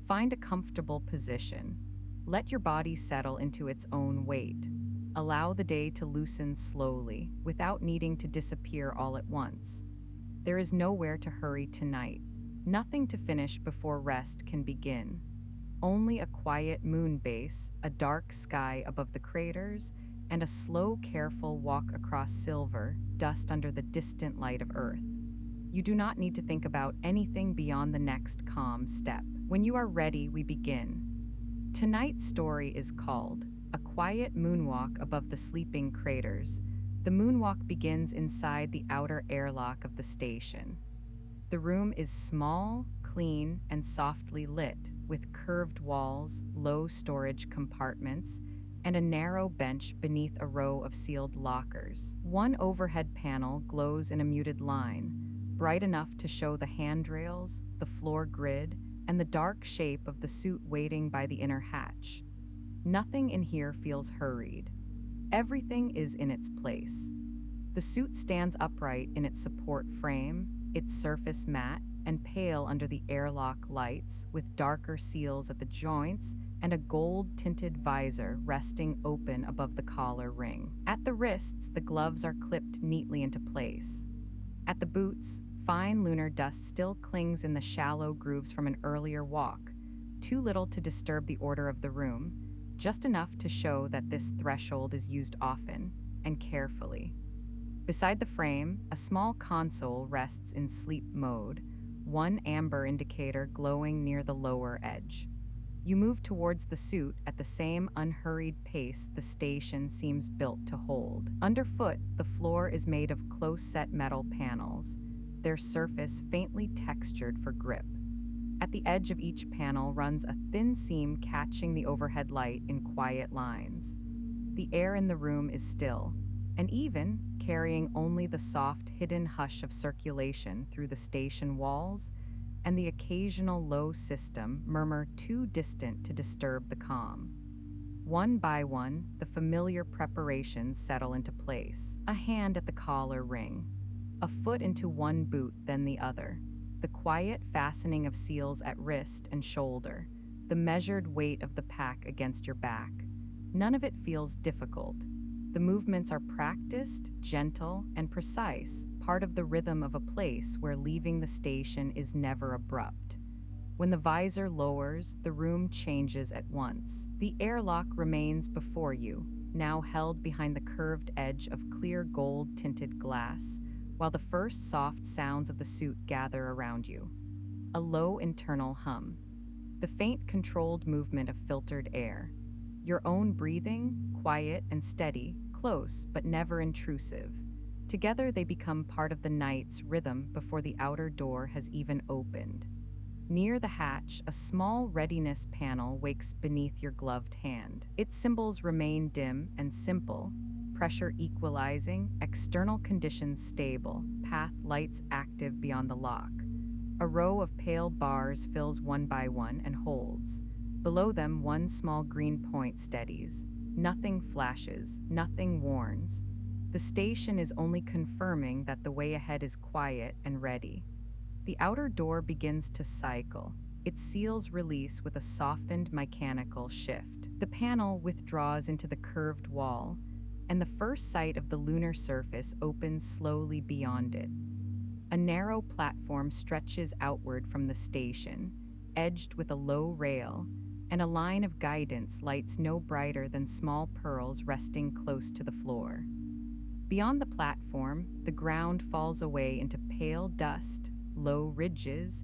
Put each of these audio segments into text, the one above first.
Find a comfortable position. Let your body settle into its own weight. Allow the day to loosen slowly, without needing to disappear all at once. There is nowhere to hurry tonight. Nothing to finish before rest can begin. Only a quiet moon base, a dark sky above the craters, and a slow, careful walk across silver, dust under the distant light of Earth. You do not need to think about anything beyond the next calm step. When you are ready, we begin. Tonight's story is called A Quiet Moonwalk Above the Sleeping Craters. The moonwalk begins inside the outer airlock of the station. The room is small, clean, and softly lit, with curved walls, low storage compartments, and a narrow bench beneath a row of sealed lockers. One overhead panel glows in a muted line, bright enough to show the handrails, the floor grid, and the dark shape of the suit waiting by the inner hatch. Nothing in here feels hurried. Everything is in its place. The suit stands upright in its support frame, its surface matte and pale under the airlock lights, with darker seals at the joints and a gold-tinted visor resting open above the collar ring. At the wrists, the gloves are clipped neatly into place. At the boots, fine lunar dust still clings in the shallow grooves from an earlier walk, too little to disturb the order of the room, just enough to show that this threshold is used often and carefully. Beside the frame, a small console rests in sleep mode, one amber indicator glowing near the lower edge. You move towards the suit at the same unhurried pace the station seems built to hold. Underfoot, the floor is made of close-set metal panels, their surface faintly textured for grip. At the edge of each panel runs a thin seam catching the overhead light in quiet lines. The air in the room is still, and even, carrying only the soft, hidden hush of circulation through the station walls, and the occasional low system murmur too distant to disturb the calm. One by one, the familiar preparations settle into place. A hand at the collar ring, a foot into one boot, then the other. The quiet fastening of seals at wrist and shoulder, the measured weight of the pack against your back. None of it feels difficult. The movements are practiced, gentle, and precise, part of the rhythm of a place where leaving the station is never abrupt. When the visor lowers, the room changes at once. The airlock remains before you, now held behind the curved edge of clear gold-tinted glass, while the first soft sounds of the suit gather around you. A low internal hum. The faint controlled movement of filtered air. Your own breathing, quiet and steady, close but never intrusive. Together they become part of the night's rhythm before the outer door has even opened. Near the hatch, a small readiness panel wakes beneath your gloved hand. Its symbols remain dim and simple, pressure equalizing, external conditions stable, path lights active beyond the lock. A row of pale bars fills one by one and holds. Below them, one small green point steadies. Nothing flashes, nothing warns. The station is only confirming that the way ahead is quiet and ready. The outer door begins to cycle. Its seals release with a softened mechanical shift. The panel withdraws into the curved wall, and the first sight of the lunar surface opens slowly beyond it. A narrow platform stretches outward from the station, edged with a low rail, and a line of guidance lights no brighter than small pearls resting close to the floor. Beyond the platform, the ground falls away into pale dust, low ridges,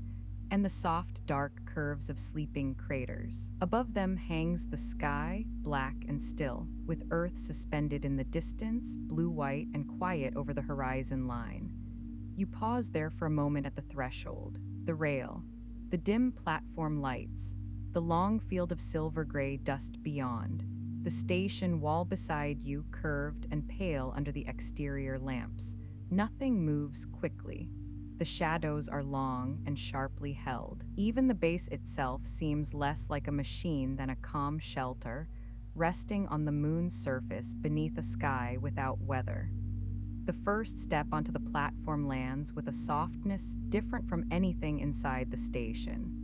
and the soft, dark curves of sleeping craters. Above them hangs the sky, black and still, with Earth suspended in the distance, blue-white and quiet over the horizon line. You pause there for a moment at the threshold, the rail, the dim platform lights, the long field of silver-gray dust beyond, the station wall beside you curved and pale under the exterior lamps. Nothing moves quickly. The shadows are long and sharply held. Even the base itself seems less like a machine than a calm shelter, resting on the moon's surface beneath a sky without weather. The first step onto the platform lands with a softness different from anything inside the station.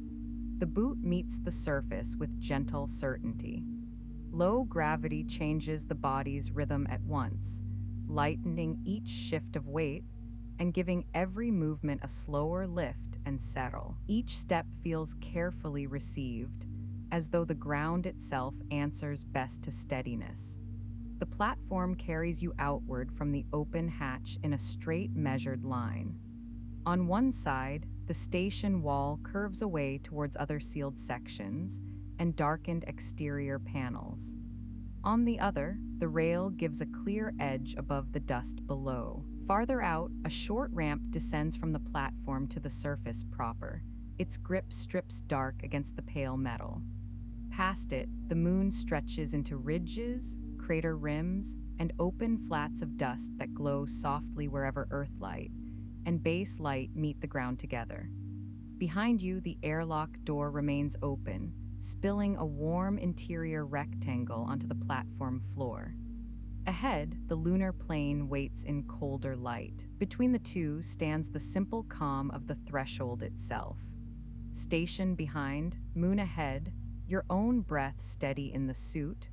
The boot meets the surface with gentle certainty. Low gravity changes the body's rhythm at once, lightening each shift of weight and giving every movement a slower lift and settle. Each step feels carefully received, as though the ground itself answers best to steadiness. The platform carries you outward from the open hatch in a straight, measured line. On one side, the station wall curves away towards other sealed sections and darkened exterior panels. On the other, the rail gives a clear edge above the dust below. Farther out, a short ramp descends from the platform to the surface proper. Its grip strips dark against the pale metal. Past it, the moon stretches into ridges, crater rims, and open flats of dust that glow softly wherever Earthlight and base light meet the ground together. Behind you, the airlock door remains open, spilling a warm interior rectangle onto the platform floor. Ahead, the lunar plane waits in colder light. Between the two stands the simple calm of the threshold itself. Station behind, moon ahead, your own breath steady in the suit,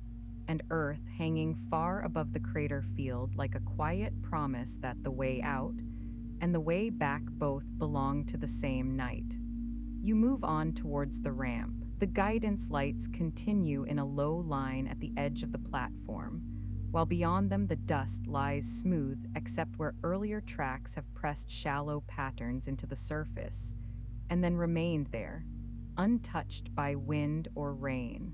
and Earth hanging far above the crater field like a quiet promise that the way out and the way back both belong to the same night. You move on towards the ramp. The guidance lights continue in a low line at the edge of the platform, while beyond them the dust lies smooth except where earlier tracks have pressed shallow patterns into the surface and then remained there, untouched by wind or rain.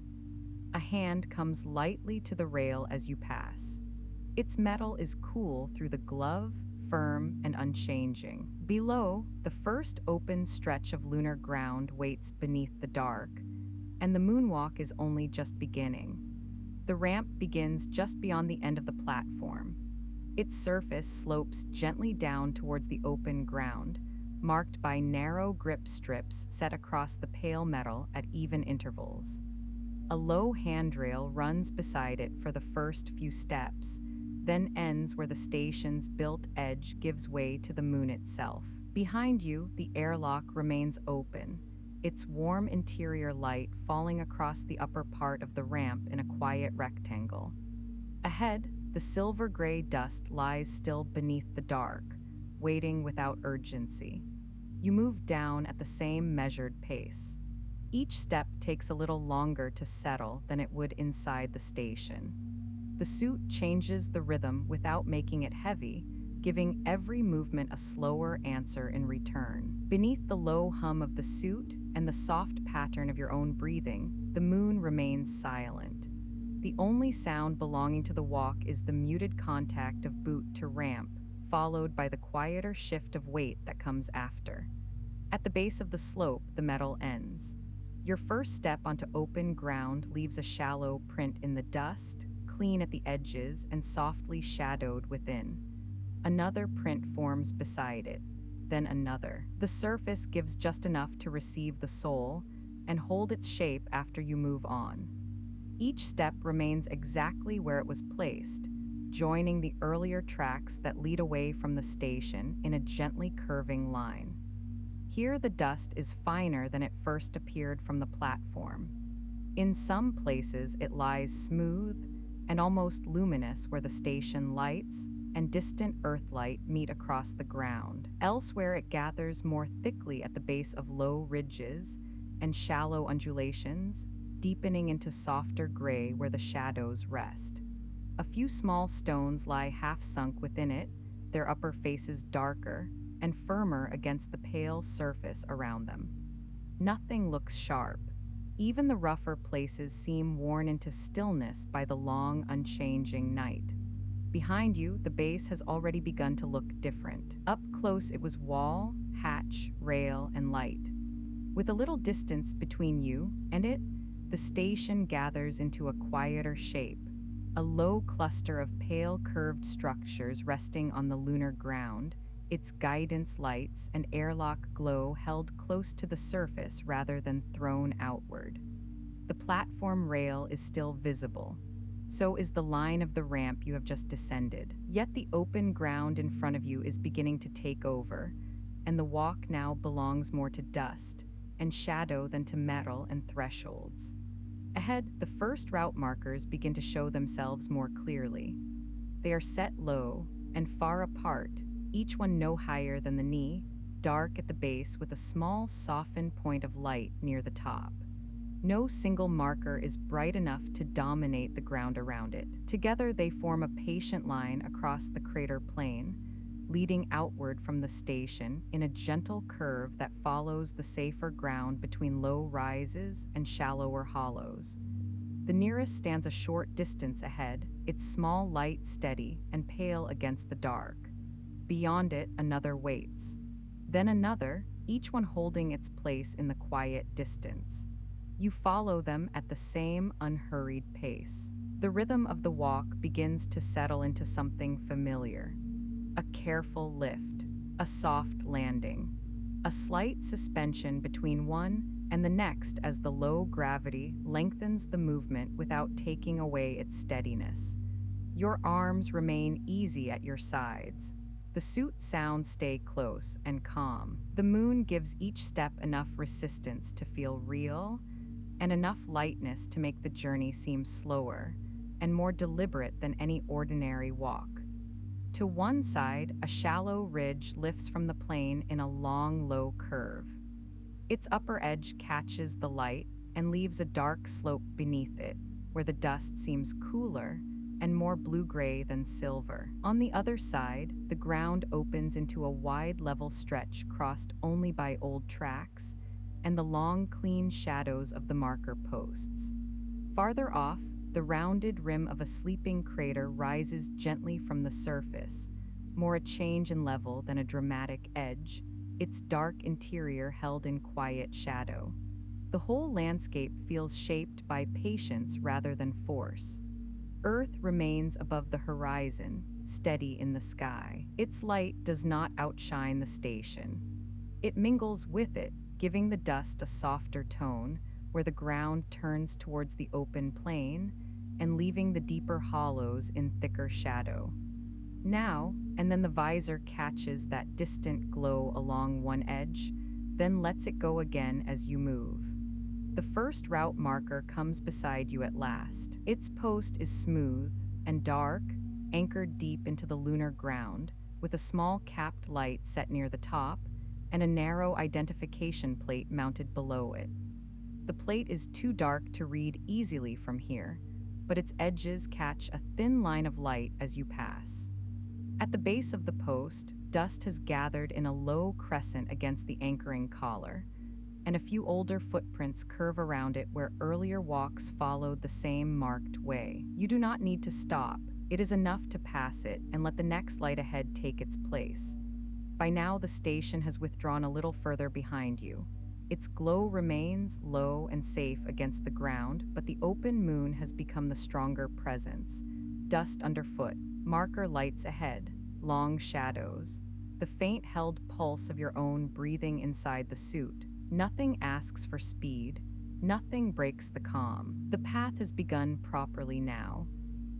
A hand comes lightly to the rail as you pass. Its metal is cool through the glove, firm and unchanging. Below, the first open stretch of lunar ground waits beneath the dark, and the moonwalk is only just beginning. The ramp begins just beyond the end of the platform. Its surface slopes gently down towards the open ground, marked by narrow grip strips set across the pale metal at even intervals. A low handrail runs beside it for the first few steps, then ends where the station's built edge gives way to the moon itself. Behind you, the airlock remains open, its warm interior light falling across the upper part of the ramp in a quiet rectangle. Ahead, the silver-gray dust lies still beneath the dark, waiting without urgency. You move down at the same measured pace. Each step takes a little longer to settle than it would inside the station. The suit changes the rhythm without making it heavy, giving every movement a slower answer in return. Beneath the low hum of the suit and the soft pattern of your own breathing, the moon remains silent. The only sound belonging to the walk is the muted contact of boot to ramp, followed by the quieter shift of weight that comes after. At the base of the slope, the metal ends. Your first step onto open ground leaves a shallow print in the dust, clean at the edges and softly shadowed within. Another print forms beside it, then another. The surface gives just enough to receive the sole and hold its shape after you move on. Each step remains exactly where it was placed, joining the earlier tracks that lead away from the station in a gently curving line. Here the dust is finer than it first appeared from the platform. In some places it lies smooth and almost luminous where the station lights and distant Earthlight meet across the ground. Elsewhere it gathers more thickly at the base of low ridges and shallow undulations, deepening into softer gray where the shadows rest. A few small stones lie half sunk within it, their upper faces darker and firmer against the pale surface around them. Nothing looks sharp. Even the rougher places seem worn into stillness by the long, unchanging night. Behind you, the base has already begun to look different. Up close, it was wall, hatch, rail, and light. With a little distance between you and it, the station gathers into a quieter shape, a low cluster of pale curved structures resting on the lunar ground, its guidance lights and airlock glow held close to the surface rather than thrown outward. The platform rail is still visible. So is the line of the ramp you have just descended. Yet the open ground in front of you is beginning to take over, and the walk now belongs more to dust and shadow than to metal and thresholds. Ahead, the first route markers begin to show themselves more clearly. They are set low and far apart, each one no higher than the knee, dark at the base with a small softened point of light near the top. No single marker is bright enough to dominate the ground around it. Together, they form a patient line across the crater plain, leading outward from the station in a gentle curve that follows the safer ground between low rises and shallower hollows. The nearest stands a short distance ahead, its small light steady and pale against the dark. Beyond it, another waits. Then another, each one holding its place in the quiet distance. You follow them at the same unhurried pace. The rhythm of the walk begins to settle into something familiar. A careful lift, a soft landing, a slight suspension between one and the next as the low gravity lengthens the movement without taking away its steadiness. Your arms remain easy at your sides. The suit sounds stay close and calm. The moon gives each step enough resistance to feel real and enough lightness to make the journey seem slower and more deliberate than any ordinary walk. To one side, a shallow ridge lifts from the plain in a long, low curve. Its upper edge catches the light and leaves a dark slope beneath it, where the dust seems cooler and more blue-gray than silver. On the other side, the ground opens into a wide level stretch crossed only by old tracks and the long, clean shadows of the marker posts. Farther off, the rounded rim of a sleeping crater rises gently from the surface, more a change in level than a dramatic edge, its dark interior held in quiet shadow. The whole landscape feels shaped by patience rather than force. Earth remains above the horizon, steady in the sky. Its light does not outshine the station. It mingles with it, giving the dust a softer tone, where the ground turns towards the open plain and leaving the deeper hollows in thicker shadow. Now, and then the visor catches that distant glow along one edge, then lets it go again as you move. The first route marker comes beside you at last. Its post is smooth and dark, anchored deep into the lunar ground, with a small capped light set near the top and a narrow identification plate mounted below it. The plate is too dark to read easily from here, but its edges catch a thin line of light as you pass. At the base of the post, dust has gathered in a low crescent against the anchoring collar, and a few older footprints curve around it where earlier walks followed the same marked way. You do not need to stop. It is enough to pass it and let the next light ahead take its place. By now, the station has withdrawn a little further behind you. Its glow remains low and safe against the ground, but the open moon has become the stronger presence. Dust underfoot, marker lights ahead, long shadows, the faint held pulse of your own breathing inside the suit. Nothing asks for speed, nothing breaks the calm. The path has begun properly now,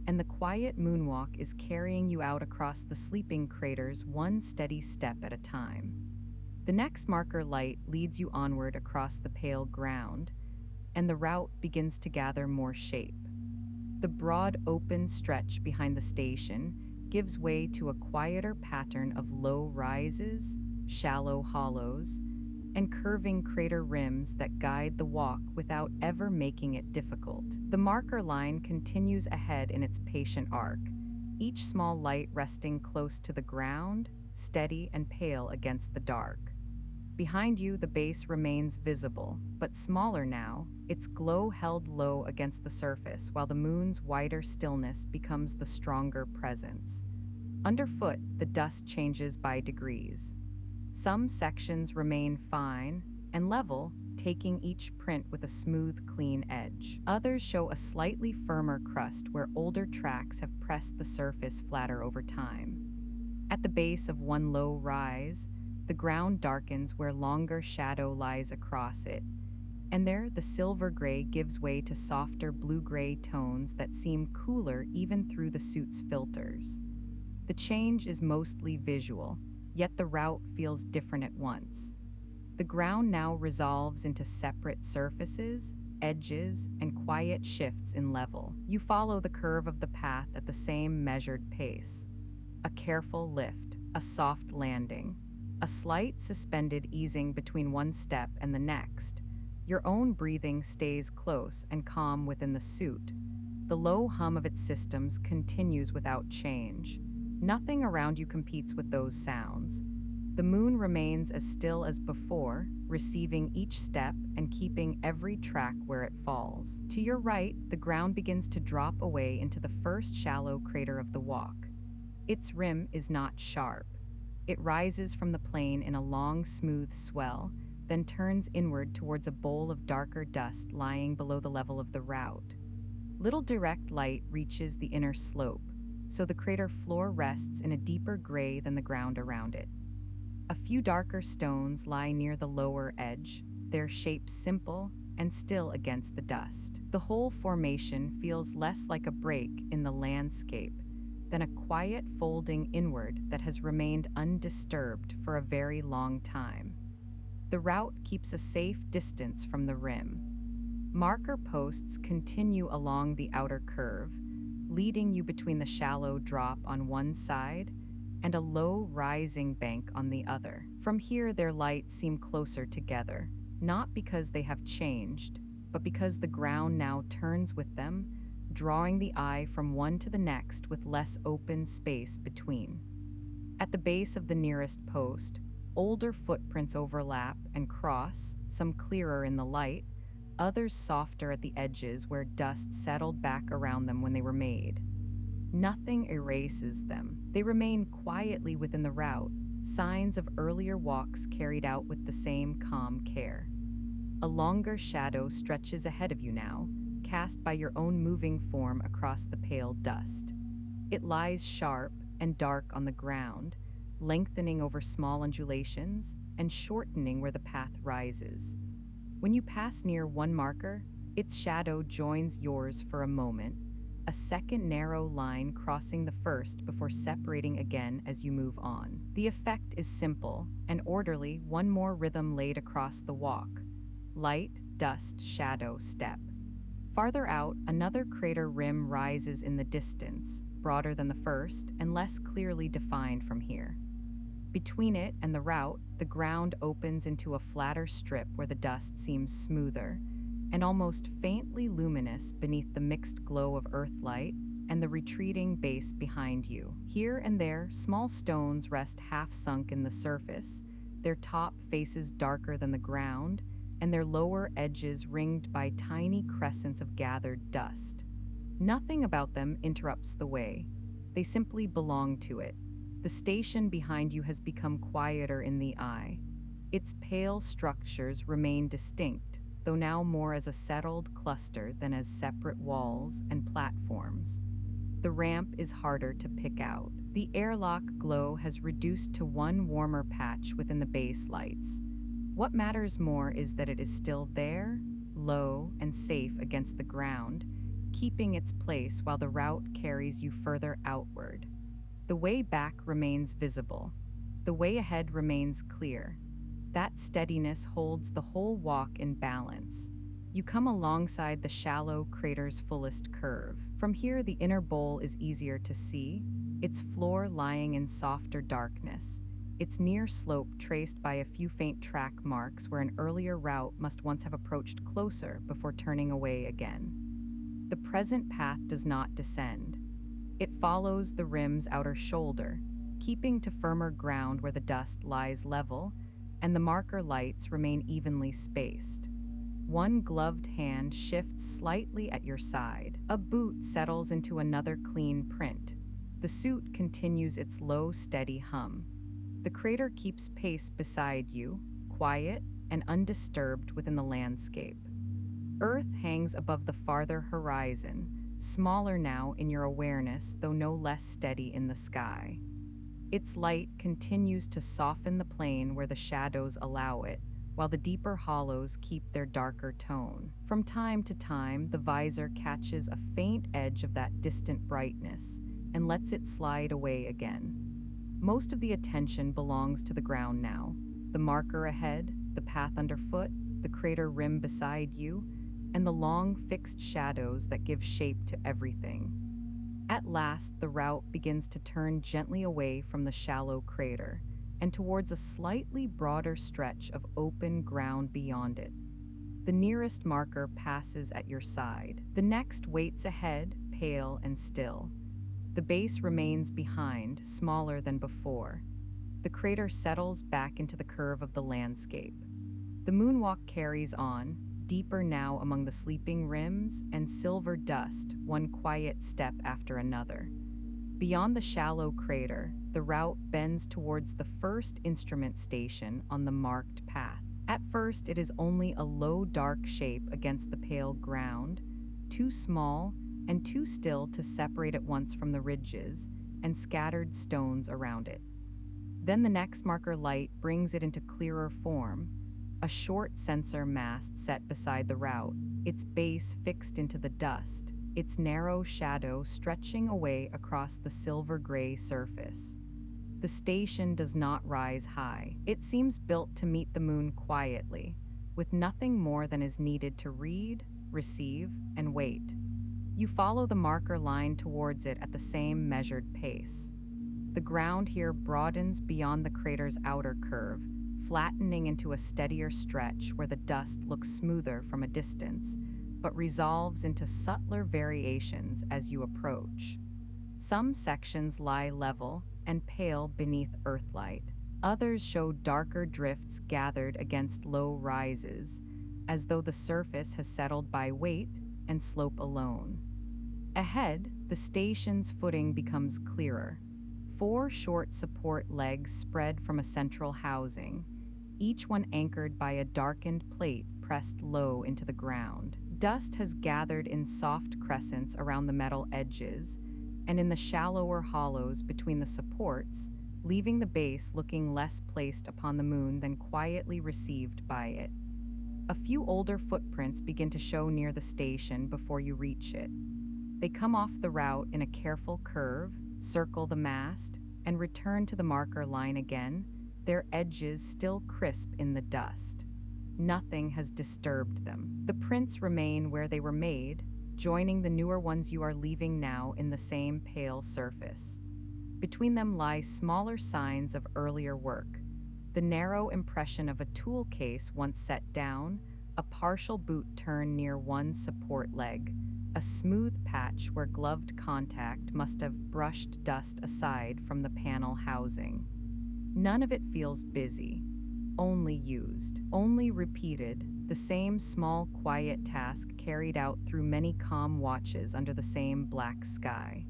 and the quiet moonwalk is carrying you out across the sleeping craters one steady step at a time. The next marker light leads you onward across the pale ground, and the route begins to gather more shape. The broad open stretch behind the station gives way to a quieter pattern of low rises, shallow hollows, and curving crater rims that guide the walk without ever making it difficult. The marker line continues ahead in its patient arc, each small light resting close to the ground, steady and pale against the dark. Behind you, the base remains visible, but smaller now, its glow held low against the surface while the moon's wider stillness becomes the stronger presence. Underfoot, the dust changes by degrees. Some sections remain fine and level, taking each print with a smooth, clean edge. Others show a slightly firmer crust where older tracks have pressed the surface flatter over time. At the base of one low rise, the ground darkens where longer shadow lies across it, and there the silver gray gives way to softer blue-gray tones that seem cooler even through the suit's filters. The change is mostly visual, yet the route feels different at once. The ground now resolves into separate surfaces, edges, and quiet shifts in level. You follow the curve of the path at the same measured pace. A careful lift, a soft landing, a slight suspended easing between one step and the next. Your own breathing stays close and calm within the suit. The low hum of its systems continues without change. Nothing around you competes with those sounds. The moon remains as still as before, receiving each step and keeping every track where it falls. To your right, the ground begins to drop away into the first shallow crater of the walk. Its rim is not sharp. It rises from the plain in a long, smooth swell, then turns inward towards a bowl of darker dust lying below the level of the route. Little direct light reaches the inner slope, so the crater floor rests in a deeper gray than the ground around it. A few darker stones lie near the lower edge, their shape simple and still against the dust. The whole formation feels less like a break in the landscape than a quiet folding inward that has remained undisturbed for a very long time. The route keeps a safe distance from the rim. Marker posts continue along the outer curve, leading you between the shallow drop on one side and a low rising bank on the other. From here, their lights seem closer together, not because they have changed, but because the ground now turns with them, drawing the eye from one to the next with less open space between. At the base of the nearest post, older footprints overlap and cross, some clearer in the light, others softer at the edges where dust settled back around them when they were made. Nothing erases them. They remain quietly within the route, signs of earlier walks carried out with the same calm care. A longer shadow stretches ahead of you now, cast by your own moving form across the pale dust. It lies sharp and dark on the ground, lengthening over small undulations and shortening where the path rises. When you pass near one marker, its shadow joins yours for a moment, a second narrow line crossing the first before separating again as you move on. The effect is simple and orderly, one more rhythm laid across the walk. Light, dust, shadow, step. Farther out, another crater rim rises in the distance, broader than the first and less clearly defined from here. Between it and the route, the ground opens into a flatter strip where the dust seems smoother and almost faintly luminous beneath the mixed glow of earth light and the retreating base behind you. Here and there, small stones rest half sunk in the surface, their top faces darker than the ground, and their lower edges ringed by tiny crescents of gathered dust. Nothing about them interrupts the way. They simply belong to it. The station behind you has become quieter in the eye. Its pale structures remain distinct, though now more as a settled cluster than as separate walls and platforms. The ramp is harder to pick out. The airlock glow has reduced to one warmer patch within the base lights. What matters more is that it is still there, low and safe against the ground, keeping its place while the route carries you further outward. The way back remains visible. The way ahead remains clear. That steadiness holds the whole walk in balance. You come alongside the shallow crater's fullest curve. From here, the inner bowl is easier to see, its floor lying in softer darkness, its near slope traced by a few faint track marks where an earlier route must once have approached closer before turning away again. The present path does not descend. It follows the rim's outer shoulder, keeping to firmer ground where the dust lies level and the marker lights remain evenly spaced. One gloved hand shifts slightly at your side. A boot settles into another clean print. The suit continues its low, steady hum. The crater keeps pace beside you, quiet and undisturbed within the landscape. Earth hangs above the farther horizon, smaller now in your awareness, though no less steady in the sky. Its light continues to soften the plain where the shadows allow it, while the deeper hollows keep their darker tone. From time to time, the visor catches a faint edge of that distant brightness and lets it slide away again. Most of the attention belongs to the ground now, the marker ahead, the path underfoot, the crater rim beside you, and the long fixed shadows that give shape to everything. At last, the route begins to turn gently away from the shallow crater and towards a slightly broader stretch of open ground beyond it. The nearest marker passes at your side. The next waits ahead, pale and still. The base remains behind, smaller than before. The crater settles back into the curve of the landscape. The moonwalk carries on, deeper now among the sleeping rims and silver dust, one quiet step after another. Beyond the shallow crater, the route bends towards the first instrument station on the marked path. At first, it is only a low, dark shape against the pale ground, too small and too still to separate at once from the ridges and scattered stones around it. Then the next marker light brings it into clearer form, a short sensor mast set beside the route, its base fixed into the dust, its narrow shadow stretching away across the silver-gray surface. The station does not rise high. It seems built to meet the moon quietly, with nothing more than is needed to read, receive, and wait. You follow the marker line towards it at the same measured pace. The ground here broadens beyond the crater's outer curve, flattening into a steadier stretch where the dust looks smoother from a distance, but resolves into subtler variations as you approach. Some sections lie level and pale beneath earthlight. Others show darker drifts gathered against low rises, as though the surface has settled by weight and slope alone. Ahead, the station's footing becomes clearer. Four short support legs spread from a central housing, each one anchored by a darkened plate pressed low into the ground. Dust has gathered in soft crescents around the metal edges and in the shallower hollows between the supports, leaving the base looking less placed upon the moon than quietly received by it. A few older footprints begin to show near the station before you reach it. They come off the route in a careful curve, circle the mast, and return to the marker line again, their edges still crisp in the dust. Nothing has disturbed them. The prints remain where they were made, joining the newer ones you are leaving now in the same pale surface. Between them lie smaller signs of earlier work, the narrow impression of a tool case once set down, a partial boot turn near one support leg, a smooth patch where gloved contact must have brushed dust aside from the panel housing. None of it feels busy, only used, only repeated, the same small, quiet task carried out through many calm watches under the same black sky.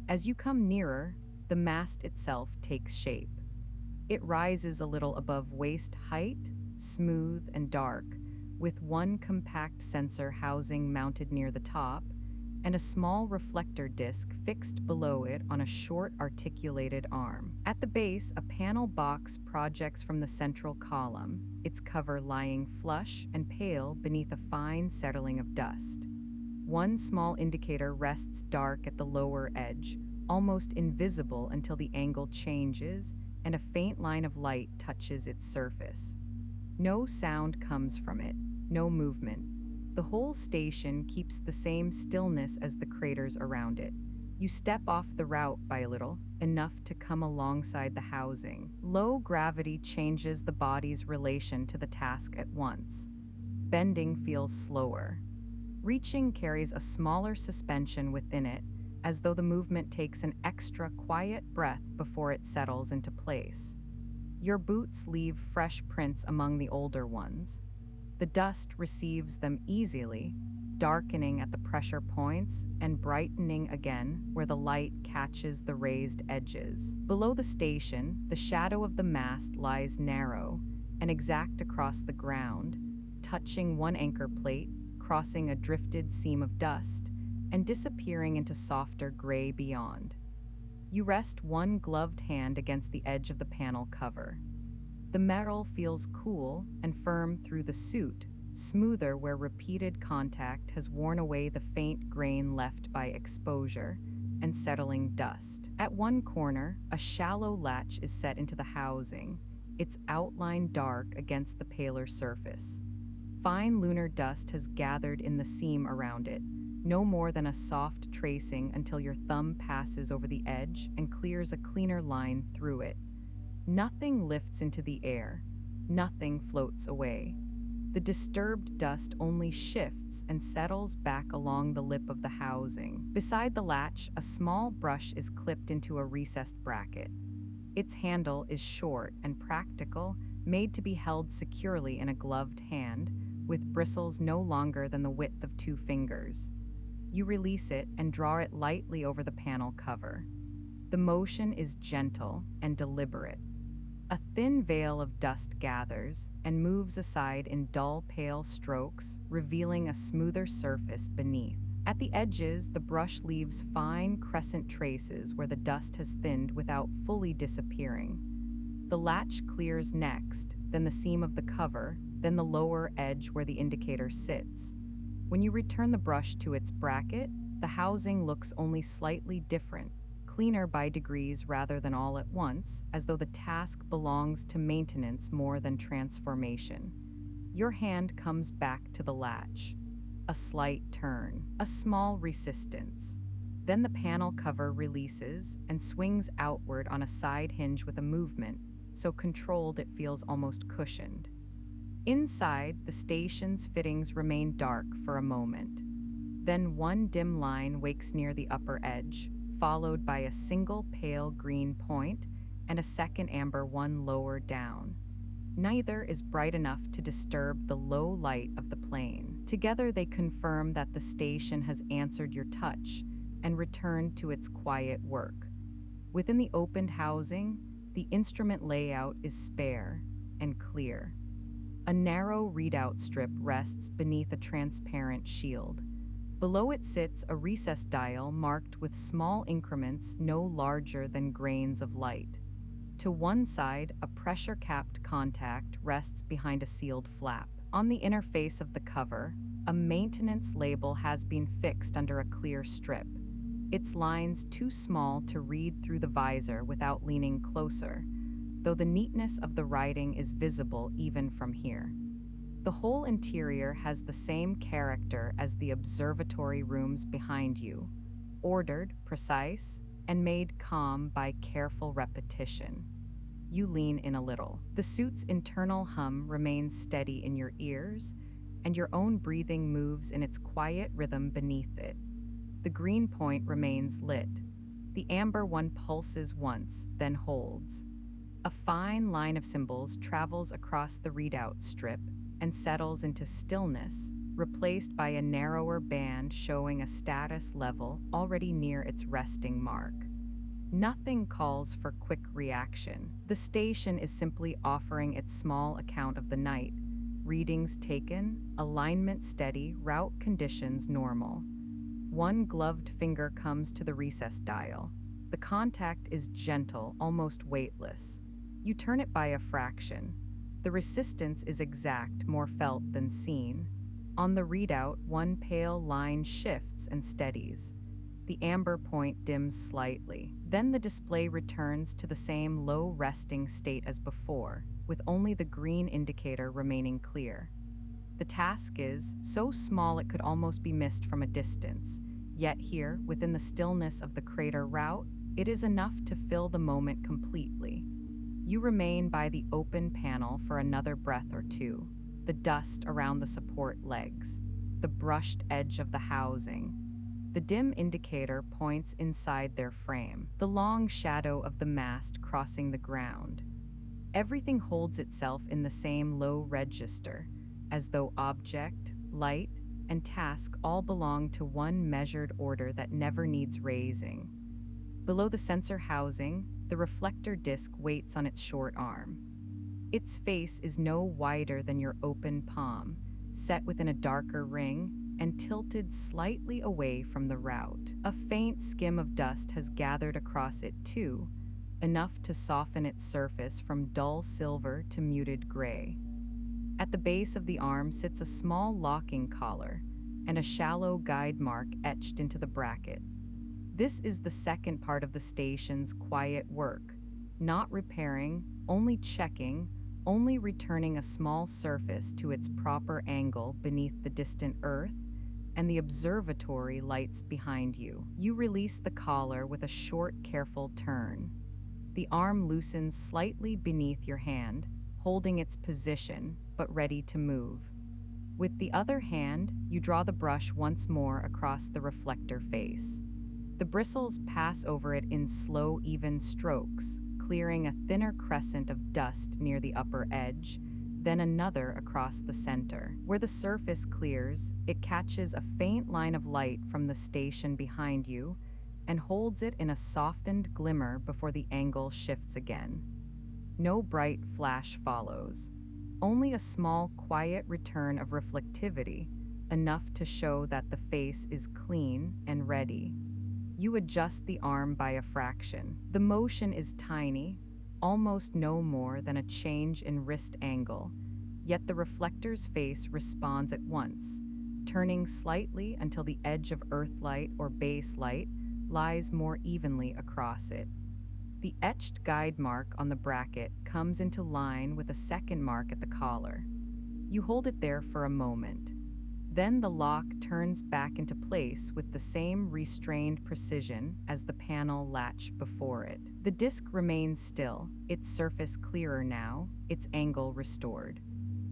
As you come nearer, the mast itself takes shape. It rises a little above waist height, smooth and dark, with one compact sensor housing mounted near the top, and a small reflector disc fixed below it on a short articulated arm. At the base, a panel box projects from the central column, its cover lying flush and pale beneath a fine settling of dust. One small indicator rests dark at the lower edge, almost invisible until the angle changes and a faint line of light touches its surface. No sound comes from it, no movement. The whole station keeps the same stillness as the craters around it. You step off the route by a little, enough to come alongside the housing. Low gravity changes the body's relation to the task at once. Bending feels slower. Reaching carries a smaller suspension within it, as though the movement takes an extra quiet breath before it settles into place. Your boots leave fresh prints among the older ones. The dust receives them easily, darkening at the pressure points and brightening again where the light catches the raised edges. Below the station, the shadow of the mast lies narrow and exact across the ground, touching one anchor plate, crossing a drifted seam of dust, and disappearing into softer gray beyond. You rest one gloved hand against the edge of the panel cover. The metal feels cool and firm through the suit, smoother where repeated contact has worn away the faint grain left by exposure and settling dust. At one corner, a shallow latch is set into the housing, its outline dark against the paler surface. Fine lunar dust has gathered in the seam around it, no more than a soft tracing until your thumb passes over the edge and clears a cleaner line through it. Nothing lifts into the air, nothing floats away. The disturbed dust only shifts and settles back along the lip of the housing. Beside the latch, a small brush is clipped into a recessed bracket. Its handle is short and practical, made to be held securely in a gloved hand, with bristles no longer than the width of 2 fingers. You release it and draw it lightly over the panel cover. The motion is gentle and deliberate. A thin veil of dust gathers and moves aside in dull, pale strokes, revealing a smoother surface beneath. At the edges, the brush leaves fine crescent traces where the dust has thinned without fully disappearing. The latch clears next, then the seam of the cover, then the lower edge where the indicator sits. When you return the brush to its bracket, the housing looks only slightly different, cleaner by degrees rather than all at once, as though the task belongs to maintenance more than transformation. Your hand comes back to the latch. A slight turn, a small resistance. Then the panel cover releases and swings outward on a side hinge with a movement, so controlled it feels almost cushioned. Inside, the station's fittings remain dark for a moment. Then one dim line wakes near the upper edge, followed by a single pale green point and a second amber one lower down. Neither is bright enough to disturb the low light of the plane. Together they confirm that the station has answered your touch and returned to its quiet work. Within the opened housing, the instrument layout is spare and clear. A narrow readout strip rests beneath a transparent shield. Below it sits a recessed dial marked with small increments no larger than grains of light. To one side, a pressure-capped contact rests behind a sealed flap. On the inner face of the cover, a maintenance label has been fixed under a clear strip, its lines too small to read through the visor without leaning closer, though the neatness of the writing is visible even from here. The whole interior has the same character as the observatory rooms behind you, ordered, precise, and made calm by careful repetition. You lean in a little. The suit's internal hum remains steady in your ears, and your own breathing moves in its quiet rhythm beneath it. The green point remains lit. The amber one pulses once, then holds. A fine line of symbols travels across the readout strip and settles into stillness, replaced by a narrower band showing a status level already near its resting mark. Nothing calls for quick reaction. The station is simply offering its small account of the night. Readings taken, alignment steady, route conditions normal. One gloved finger comes to the recess dial. The contact is gentle, almost weightless. You turn it by a fraction. The resistance is exact, more felt than seen. On the readout, one pale line shifts and steadies. The amber point dims slightly. Then the display returns to the same low resting state as before, with only the green indicator remaining clear. The task is so small it could almost be missed from a distance, yet here, within the stillness of the crater route, it is enough to fill the moment completely. You remain by the open panel for another breath or two, the dust around the support legs, the brushed edge of the housing. The dim indicator points inside their frame, the long shadow of the mast crossing the ground. Everything holds itself in the same low register, as though object, light, and task all belong to one measured order that never needs raising. Below the sensor housing, the reflector disc waits on its short arm. Its face is no wider than your open palm, set within a darker ring and tilted slightly away from the route. A faint skim of dust has gathered across it too, enough to soften its surface from dull silver to muted gray. At the base of the arm sits a small locking collar and a shallow guide mark etched into the bracket. This is the second part of the station's quiet work, not repairing, only checking, only returning a small surface to its proper angle beneath the distant Earth and the observatory lights behind you. You release the collar with a short, careful turn. The arm loosens slightly beneath your hand, holding its position, but ready to move. With the other hand, you draw the brush once more across the reflector face. The bristles pass over it in slow, even strokes, clearing a thinner crescent of dust near the upper edge, then another across the center. Where the surface clears, it catches a faint line of light from the station behind you and holds it in a softened glimmer before the angle shifts again. No bright flash follows, only a small, quiet return of reflectivity, enough to show that the face is clean and ready. You adjust the arm by a fraction. The motion is tiny, almost no more than a change in wrist angle, yet the reflector's face responds at once, turning slightly until the edge of Earthlight or base light lies more evenly across it. The etched guide mark on the bracket comes into line with a second mark at the collar. You hold it there for a moment. Then the lock turns back into place with the same restrained precision as the panel latch before it. The disc remains still, its surface clearer now, its angle restored.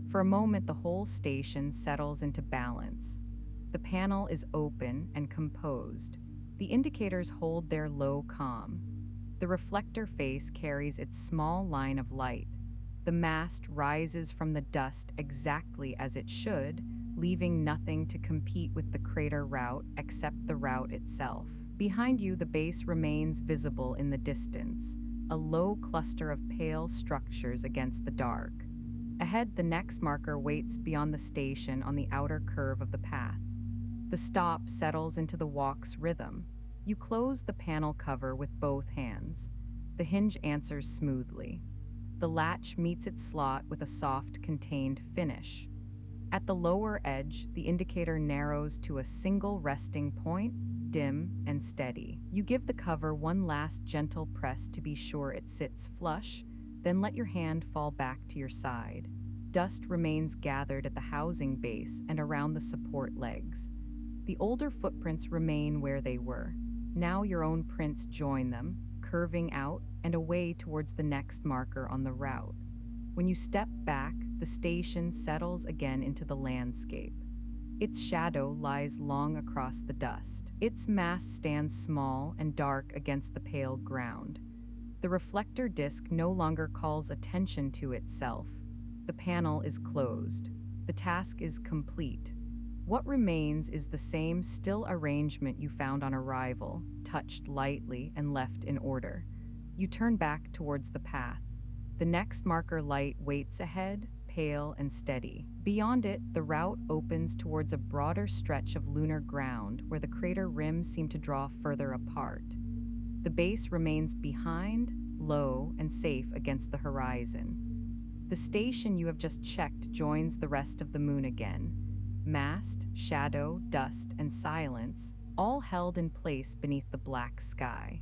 For a moment, the whole station settles into balance. The panel is open and composed. The indicators hold their low calm. The reflector face carries its small line of light. The mast rises from the dust exactly as it should, leaving nothing to compete with the crater route except the route itself. Behind you, the base remains visible in the distance, a low cluster of pale structures against the dark. Ahead, the next marker waits beyond the station on the outer curve of the path. The stop settles into the walk's rhythm. You close the panel cover with both hands. The hinge answers smoothly. The latch meets its slot with a soft, contained finish. At the lower edge, the indicator narrows to a single resting point, dim and steady. You give the cover one last gentle press to be sure it sits flush, then let your hand fall back to your side. Dust remains gathered at the housing base and around the support legs. The older footprints remain where they were. Now your own prints join them, curving out and away towards the next marker on the route. When you step back, the station settles again into the landscape. Its shadow lies long across the dust. Its mast stands small and dark against the pale ground. The reflector disc no longer calls attention to itself. The panel is closed. The task is complete. What remains is the same still arrangement you found on arrival, touched lightly and left in order. You turn back towards the path. The next marker light waits ahead, pale and steady. Beyond it, the route opens towards a broader stretch of lunar ground where the crater rims seem to draw further apart. The base remains behind, low, and safe against the horizon. The station you have just checked joins the rest of the moon again. Mast, shadow, dust, and silence, all held in place beneath the black sky.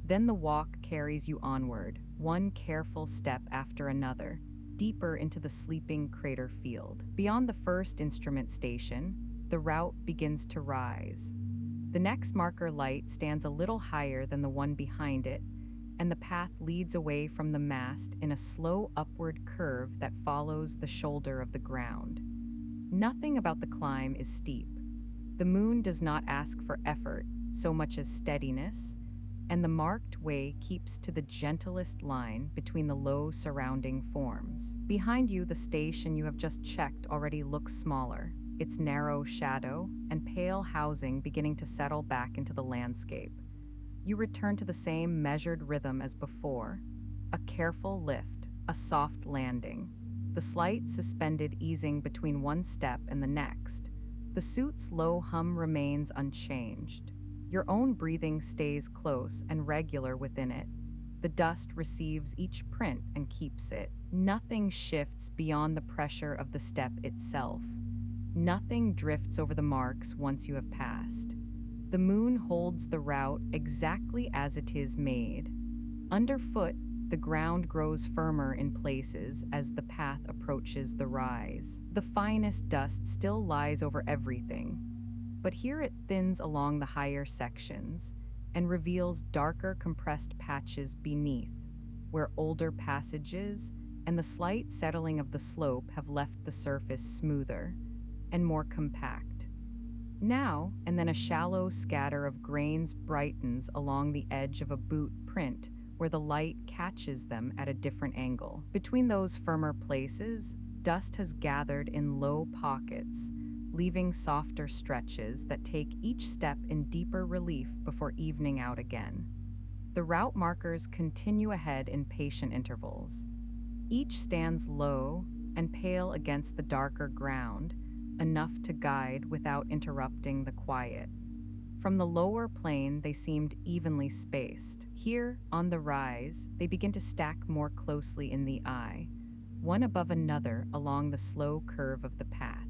Then the walk carries you onward, one careful step after another, deeper into the sleeping crater field. Beyond the first instrument station, the route begins to rise. The next marker light stands a little higher than the one behind it, and the path leads away from the mast in a slow upward curve that follows the shoulder of the ground. Nothing about the climb is steep. The moon does not ask for effort so much as steadiness, and the marked way keeps to the gentlest line between the low surrounding forms. Behind you, the station you have just checked already looks smaller, its narrow shadow and pale housing beginning to settle back into the landscape. You return to the same measured rhythm as before, a careful lift, a soft landing, the slight suspended easing between one step and the next. The suit's low hum remains unchanged. Your own breathing stays close and regular within it. The dust receives each print and keeps it. Nothing shifts beyond the pressure of the step itself. Nothing drifts over the marks once you have passed. The moon holds the route exactly as it is made. Underfoot, The ground grows firmer in places as the path approaches the rise. The finest dust still lies over everything, but here it thins along the higher sections and reveals darker compressed patches beneath, where older passages and the slight settling of the slope have left the surface smoother and more compact. Now and then a shallow scatter of grains brightens along the edge of a boot print where the light catches them at a different angle. Between those firmer places, dust has gathered in low pockets, leaving softer stretches that take each step in deeper relief before evening out again. The route markers continue ahead in patient intervals. Each stands low and pale against the darker ground, enough to guide without interrupting the quiet. From the lower plane, they seemed evenly spaced. Here, on the rise, they begin to stack more closely in the eye, one above another along the slow curve of the path.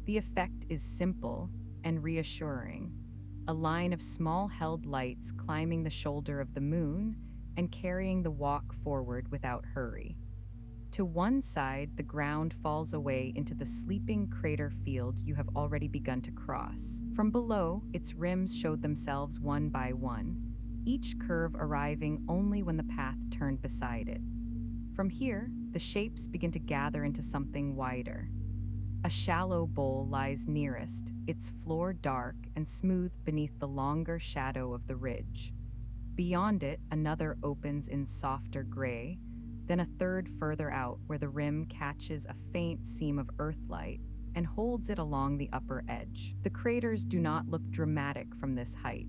The effect is simple and reassuring. A line of small held lights climbing the shoulder of the moon and carrying the walk forward without hurry. To one side, the ground falls away into the sleeping crater field you have already begun to cross. From below, its rims showed themselves one by one, each curve arriving only when the path turned beside it. From here, the shapes begin to gather into something wider. A shallow bowl lies nearest, its floor dark and smooth beneath the longer shadow of the ridge. Beyond it, another opens in softer gray, then a third further out where the rim catches a faint seam of earthlight and holds it along the upper edge. The craters do not look dramatic from this height.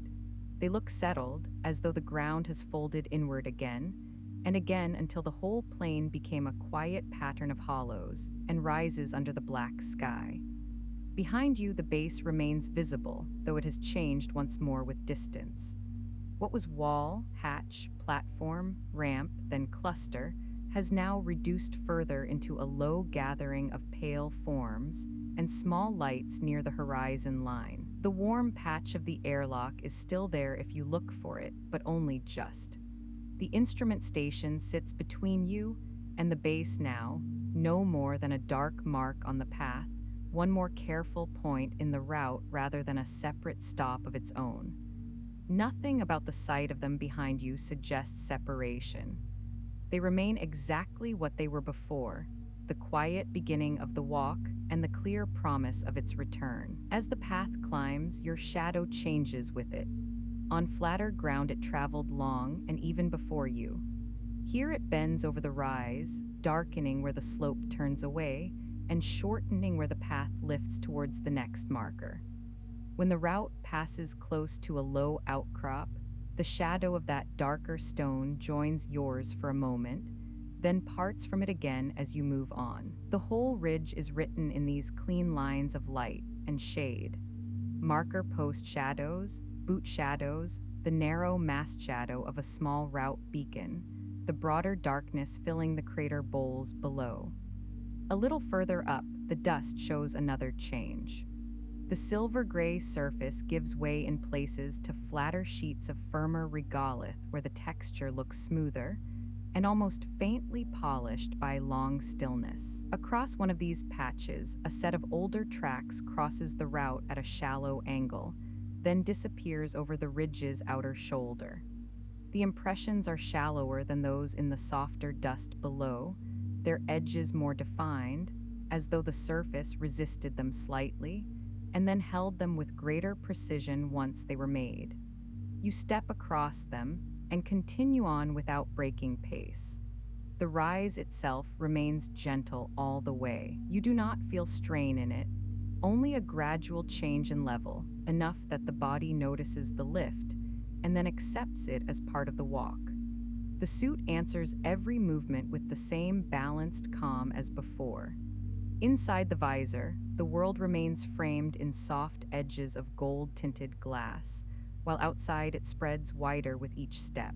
They look settled, as though the ground has folded inward again and again until the whole plain became a quiet pattern of hollows and rises under the black sky. Behind you, the base remains visible, though it has changed once more with distance. What was wall, hatch, platform, ramp, then cluster has now reduced further into a low gathering of pale forms and small lights near the horizon line. The warm patch of the airlock is still there if you look for it, but only just. The instrument station sits between you and the base now, no more than a dark mark on the path, one more careful point in the route rather than a separate stop of its own. Nothing about the sight of them behind you suggests separation. They remain exactly what they were before, the quiet beginning of the walk and the clear promise of its return. As the path climbs, your shadow changes with it. On flatter ground it traveled long and even before you. Here it bends over the rise, darkening where the slope turns away and shortening where the path lifts towards the next marker. When the route passes close to a low outcrop, the shadow of that darker stone joins yours for a moment, then parts from it again as you move on. The whole ridge is written in these clean lines of light and shade. Marker post shadows, boot shadows, the narrow mast shadow of a small route beacon, the broader darkness filling the crater bowls below. A little further up, the dust shows another change. The silver-gray surface gives way in places to flatter sheets of firmer regolith where the texture looks smoother and almost faintly polished by long stillness. Across one of these patches, a set of older tracks crosses the route at a shallow angle, then disappears over the ridge's outer shoulder. The impressions are shallower than those in the softer dust below, their edges more defined, as though the surface resisted them slightly, and then held them with greater precision once they were made. You step across them and continue on without breaking pace. The rise itself remains gentle all the way. You do not feel strain in it, only a gradual change in level, enough that the body notices the lift and then accepts it as part of the walk. The suit answers every movement with the same balanced calm as before. Inside the visor, the world remains framed in soft edges of gold-tinted glass, while outside it spreads wider with each step.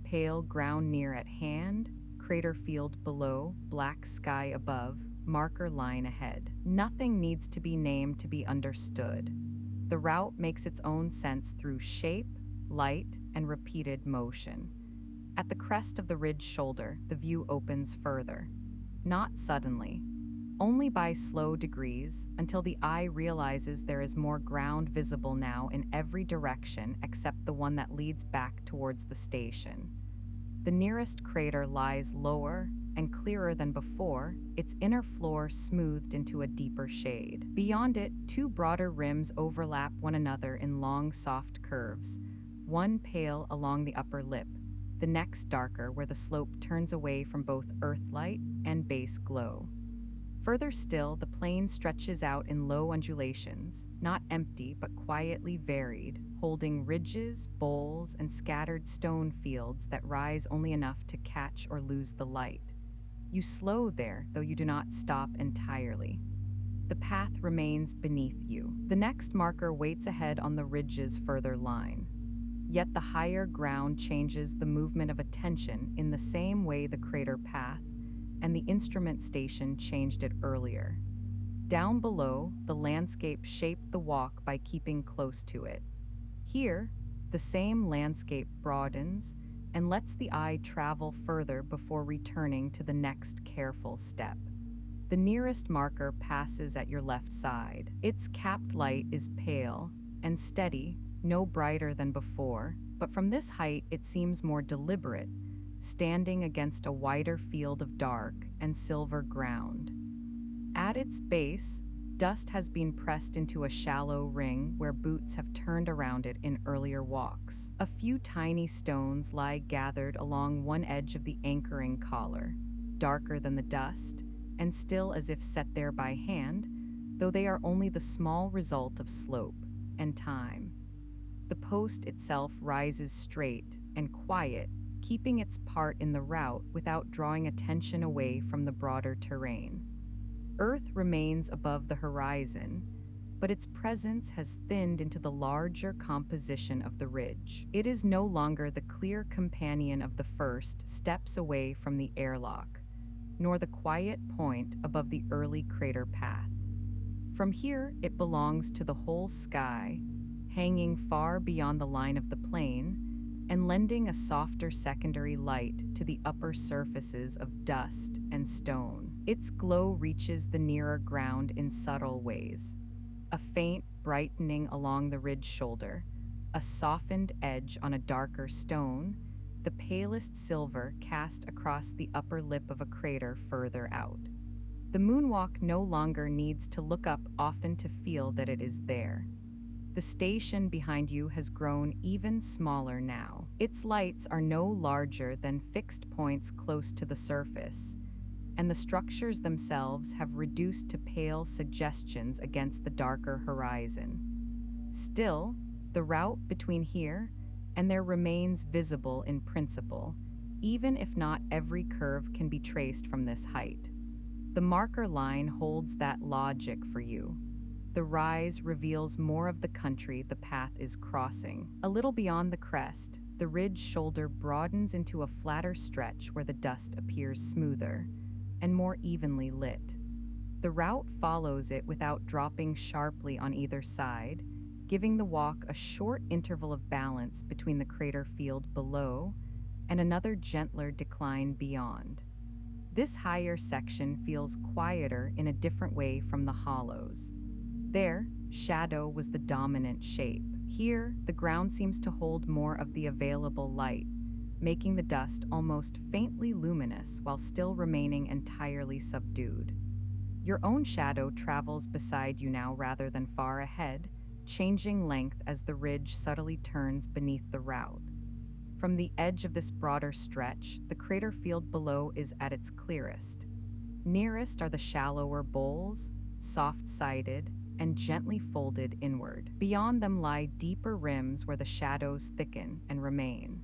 Pale ground near at hand, crater field below, black sky above, marker line ahead. Nothing needs to be named to be understood. The route makes its own sense through shape, light, and repeated motion. At the crest of the ridge shoulder, the view opens further. Not suddenly, only by slow degrees until the eye realizes there is more ground visible now in every direction except the one that leads back towards the station. The nearest crater lies lower and clearer than before, its inner floor smoothed into a deeper shade. Beyond it, two broader rims overlap one another in long, soft curves, one pale along the upper lip, the next darker where the slope turns away from both earthlight and base glow. Further still, the plain stretches out in low undulations, not empty but quietly varied, holding ridges, bowls, and scattered stone fields that rise only enough to catch or lose the light. You slow there, though you do not stop entirely. The path remains beneath you. The next marker waits ahead on the ridge's further line. Yet the higher ground changes the movement of attention in the same way the crater path and the instrument station changed it earlier. Down below, the landscape shaped the walk by keeping close to it. Here, the same landscape broadens and lets the eye travel further before returning to the next careful step. The nearest marker passes at your left side. Its capped light is pale and steady, no brighter than before, but from this height it seems more deliberate, standing against a wider field of dark and silver ground. At its base, dust has been pressed into a shallow ring where boots have turned around it in earlier walks. A few tiny stones lie gathered along one edge of the anchoring collar, darker than the dust, and still as if set there by hand, though they are only the small result of slope and time. The post itself rises straight and quiet, keeping its part in the route without drawing attention away from the broader terrain. Earth remains above the horizon, but its presence has thinned into the larger composition of the ridge. It is no longer the clear companion of the first steps away from the airlock, nor the quiet point above the early crater path. From here, it belongs to the whole sky, hanging far beyond the line of the plane, and lending a softer secondary light to the upper surfaces of dust and stone. Its glow reaches the nearer ground in subtle ways. A faint brightening along the ridge shoulder, a softened edge on a darker stone, the palest silver cast across the upper lip of a crater further out. The moonwalk no longer needs to look up often to feel that it is there. The station behind you has grown even smaller now. Its lights are no larger than fixed points close to the surface, and the structures themselves have reduced to pale suggestions against the darker horizon. Still, the route between here and there remains visible in principle, even if not every curve can be traced from this height. The marker line holds that logic for you. The rise reveals more of the country the path is crossing. A little beyond the crest, the ridge shoulder broadens into a flatter stretch where the dust appears smoother and more evenly lit. The route follows it without dropping sharply on either side, giving the walk a short interval of balance between the crater field below and another gentler decline beyond. This higher section feels quieter in a different way from the hollows. There, shadow was the dominant shape. Here, the ground seems to hold more of the available light, making the dust almost faintly luminous while still remaining entirely subdued. Your own shadow travels beside you now rather than far ahead, changing length as the ridge subtly turns beneath the route. From the edge of this broader stretch, the crater field below is at its clearest. Nearest are the shallower bowls, soft-sided, and gently folded inward. Beyond them lie deeper rims where the shadows thicken and remain.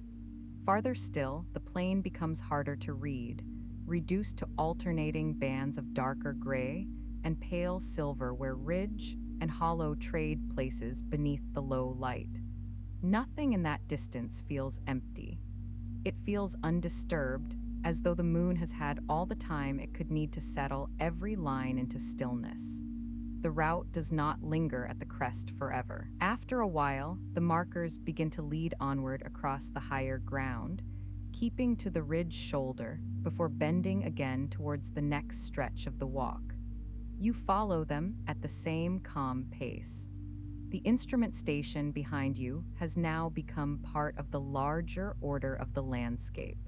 Farther still, the plain becomes harder to read, reduced to alternating bands of darker gray and pale silver where ridge and hollow trade places beneath the low light. Nothing in that distance feels empty. It feels undisturbed, as though the moon has had all the time it could need to settle every line into stillness. The route does not linger at the crest forever. After a while, the markers begin to lead onward across the higher ground, keeping to the ridge shoulder before bending again towards the next stretch of the walk. You follow them at the same calm pace. The instrument station behind you has now become part of the larger order of the landscape.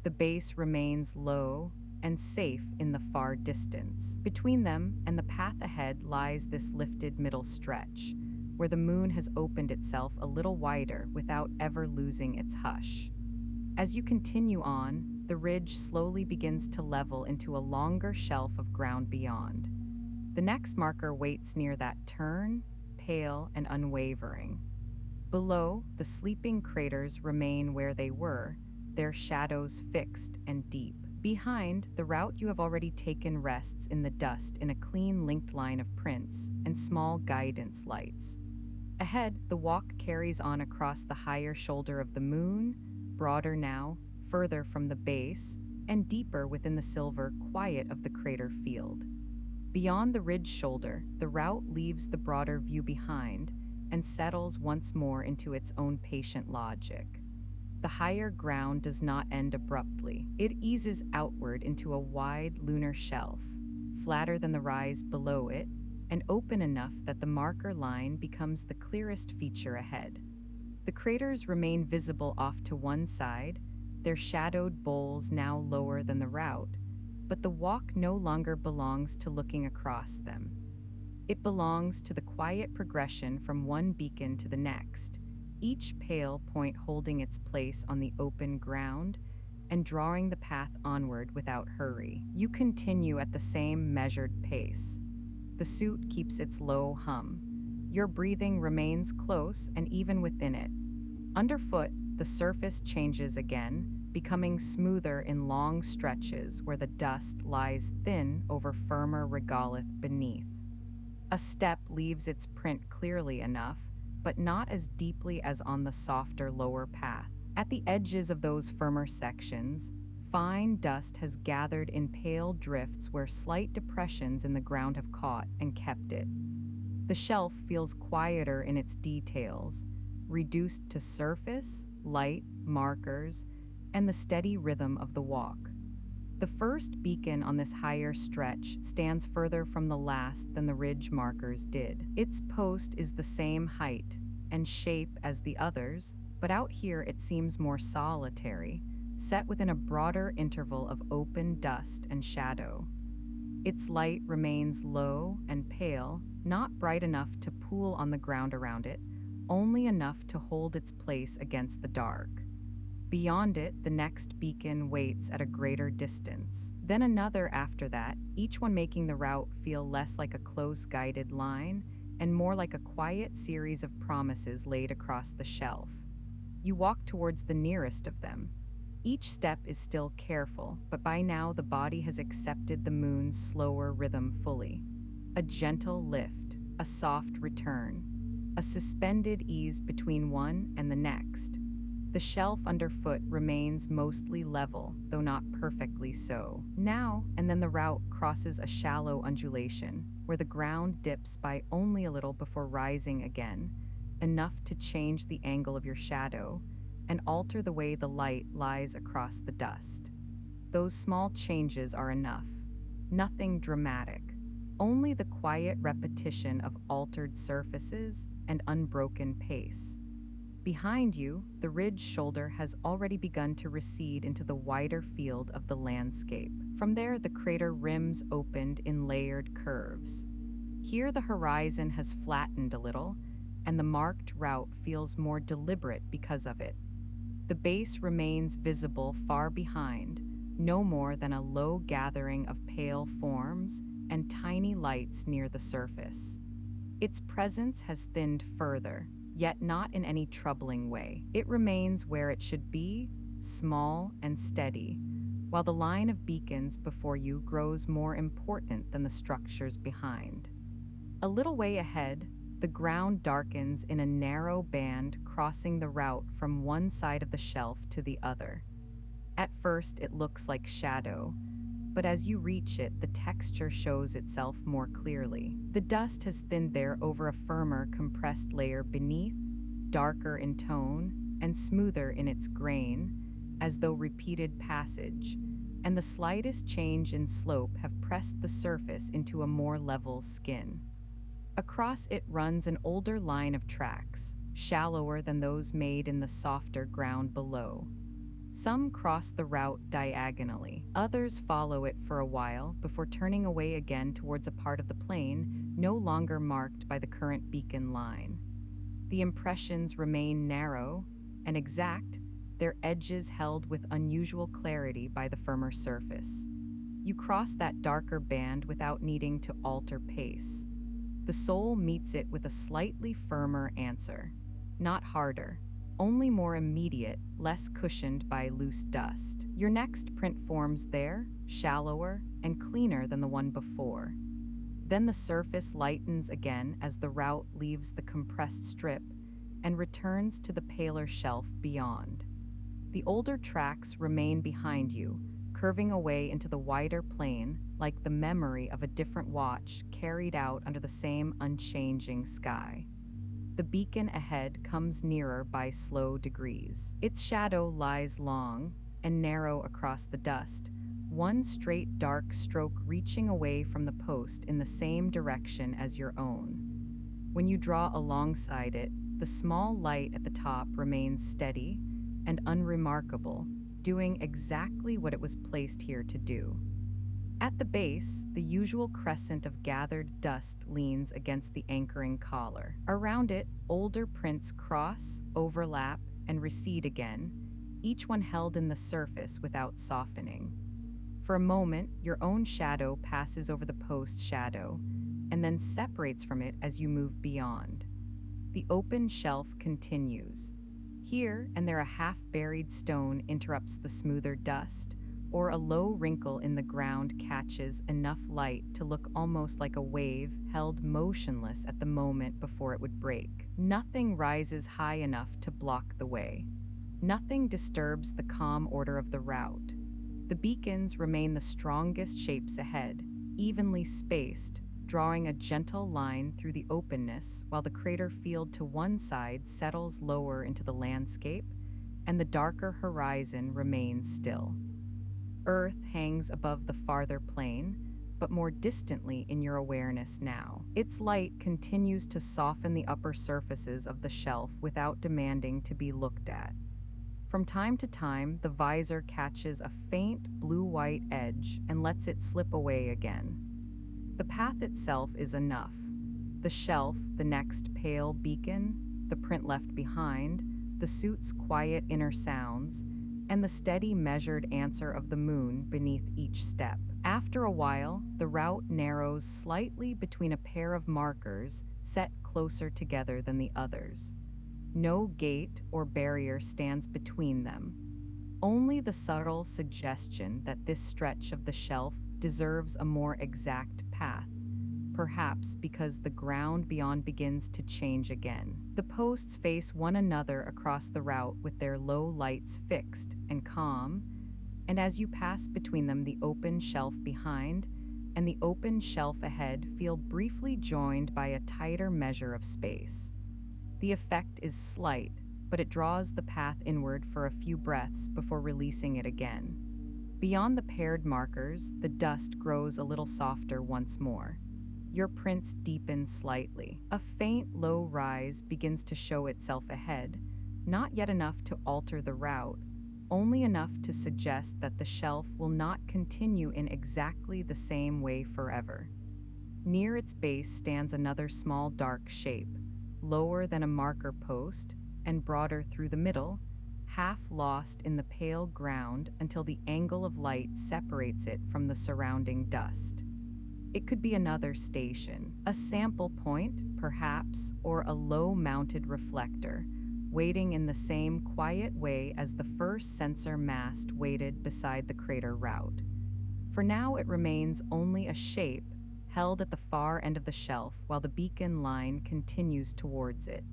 The base remains low and safe in the far distance. Between them and the path ahead lies this lifted middle stretch, where the moon has opened itself a little wider without ever losing its hush. As you continue on, the ridge slowly begins to level into a longer shelf of ground beyond. The next marker waits near that turn, pale and unwavering. Below, the sleeping craters remain where they were, their shadows fixed and deep. Behind, the route you have already taken rests in the dust in a clean linked line of prints and small guidance lights. Ahead, the walk carries on across the higher shoulder of the moon, broader now, further from the base, and deeper within the silver quiet of the crater field. Beyond the ridge shoulder, the route leaves the broader view behind and settles once more into its own patient logic. The higher ground does not end abruptly. It eases outward into a wide lunar shelf, flatter than the rise below it, and open enough that the marker line becomes the clearest feature ahead. The craters remain visible off to one side, their shadowed bowls now lower than the route, but the walk no longer belongs to looking across them. It belongs to the quiet progression from one beacon to the next, each pale point holding its place on the open ground and drawing the path onward without hurry. You continue at the same measured pace. The suit keeps its low hum. Your breathing remains close and even within it. Underfoot, the surface changes again, becoming smoother in long stretches where the dust lies thin over firmer regolith beneath. A step leaves its print clearly enough, but not as deeply as on the softer lower path. At the edges of those firmer sections, fine dust has gathered in pale drifts where slight depressions in the ground have caught and kept it. The shelf feels quieter in its details, reduced to surface, light, markers, and the steady rhythm of the walk. The first beacon on this higher stretch stands further from the last than the ridge markers did. Its post is the same height and shape as the others, but out here it seems more solitary, set within a broader interval of open dust and shadow. Its light remains low and pale, not bright enough to pool on the ground around it, only enough to hold its place against the dark. Beyond it, the next beacon waits at a greater distance. Then another after that, each one making the route feel less like a close guided line and more like a quiet series of promises laid across the shelf. You walk towards the nearest of them. Each step is still careful, but by now the body has accepted the moon's slower rhythm fully. A gentle lift, a soft return, a suspended ease between one and the next. The shelf underfoot remains mostly level, though not perfectly so. Now and then the route crosses a shallow undulation, where the ground dips by only a little before rising again, enough to change the angle of your shadow and alter the way the light lies across the dust. Those small changes are enough. Nothing dramatic, only the quiet repetition of altered surfaces and unbroken pace. Behind you, the ridge shoulder has already begun to recede into the wider field of the landscape. From there, the crater rims opened in layered curves. Here, the horizon has flattened a little, and the marked route feels more deliberate because of it. The base remains visible far behind, no more than a low gathering of pale forms and tiny lights near the surface. Its presence has thinned further, yet not in any troubling way. It remains where it should be, small and steady, while the line of beacons before you grows more important than the structures behind. A little way ahead, the ground darkens in a narrow band crossing the route from one side of the shelf to the other. At first, it looks like shadow, but as you reach it, the texture shows itself more clearly. The dust has thinned there over a firmer, compressed layer beneath, darker in tone and smoother in its grain, as though repeated passage, and the slightest change in slope have pressed the surface into a more level skin. Across it runs an older line of tracks, shallower than those made in the softer ground below. Some cross the route diagonally, others follow it for a while before turning away again towards a part of the plain no longer marked by the current beacon line. The impressions remain narrow and exact, their edges held with unusual clarity by the firmer surface. You cross that darker band without needing to alter pace. The soul meets it with a slightly firmer answer. Not harder, only more immediate, less cushioned by loose dust. Your next print forms there, shallower and cleaner than the one before. Then the surface lightens again as the route leaves the compressed strip and returns to the paler shelf beyond. The older tracks remain behind you, curving away into the wider plain like the memory of a different watch carried out under the same unchanging sky. The beacon ahead comes nearer by slow degrees. Its shadow lies long and narrow across the dust, one straight dark stroke reaching away from the post in the same direction as your own. When you draw alongside it, the small light at the top remains steady and unremarkable, doing exactly what it was placed here to do. At the base, the usual crescent of gathered dust leans against the anchoring collar. Around it, older prints cross, overlap, and recede again, each one held in the surface without softening. For a moment, your own shadow passes over the post's shadow, and then separates from it as you move beyond. The open shelf continues. Here and there a half-buried stone interrupts the smoother dust, or a low wrinkle in the ground catches enough light to look almost like a wave held motionless at the moment before it would break. Nothing rises high enough to block the way. Nothing disturbs the calm order of the route. The beacons remain the strongest shapes ahead, evenly spaced, drawing a gentle line through the openness while the crater field to one side settles lower into the landscape and the darker horizon remains still. Earth hangs above the farther plain, but more distantly in your awareness now. Its light continues to soften the upper surfaces of the shelf without demanding to be looked at. From time to time, the visor catches a faint blue-white edge and lets it slip away again. The path itself is enough. The shelf, the next pale beacon, the print left behind, the suit's quiet inner sounds, and the steady measured answer of the moon beneath each step. After a while, the route narrows slightly between a pair of markers set closer together than the others. No gate or barrier stands between them. Only the subtle suggestion that this stretch of the shelf deserves a more exact path, perhaps because the ground beyond begins to change again. The posts face one another across the route with their low lights fixed and calm, and as you pass between them, the open shelf behind and the open shelf ahead feel briefly joined by a tighter measure of space. The effect is slight, but it draws the path inward for a few breaths before releasing it again. Beyond the paired markers, the dust grows a little softer once more. Your prints deepen slightly. A faint, low rise begins to show itself ahead, not yet enough to alter the route, only enough to suggest that the shelf will not continue in exactly the same way forever. Near its base stands another small dark shape, lower than a marker post and broader through the middle, half lost in the pale ground until the angle of light separates it from the surrounding dust. It could be another station, a sample point, perhaps, or a low-mounted reflector, waiting in the same quiet way as the first sensor mast waited beside the crater route. For now, it remains only a shape held at the far end of the shelf while the beacon line continues towards it.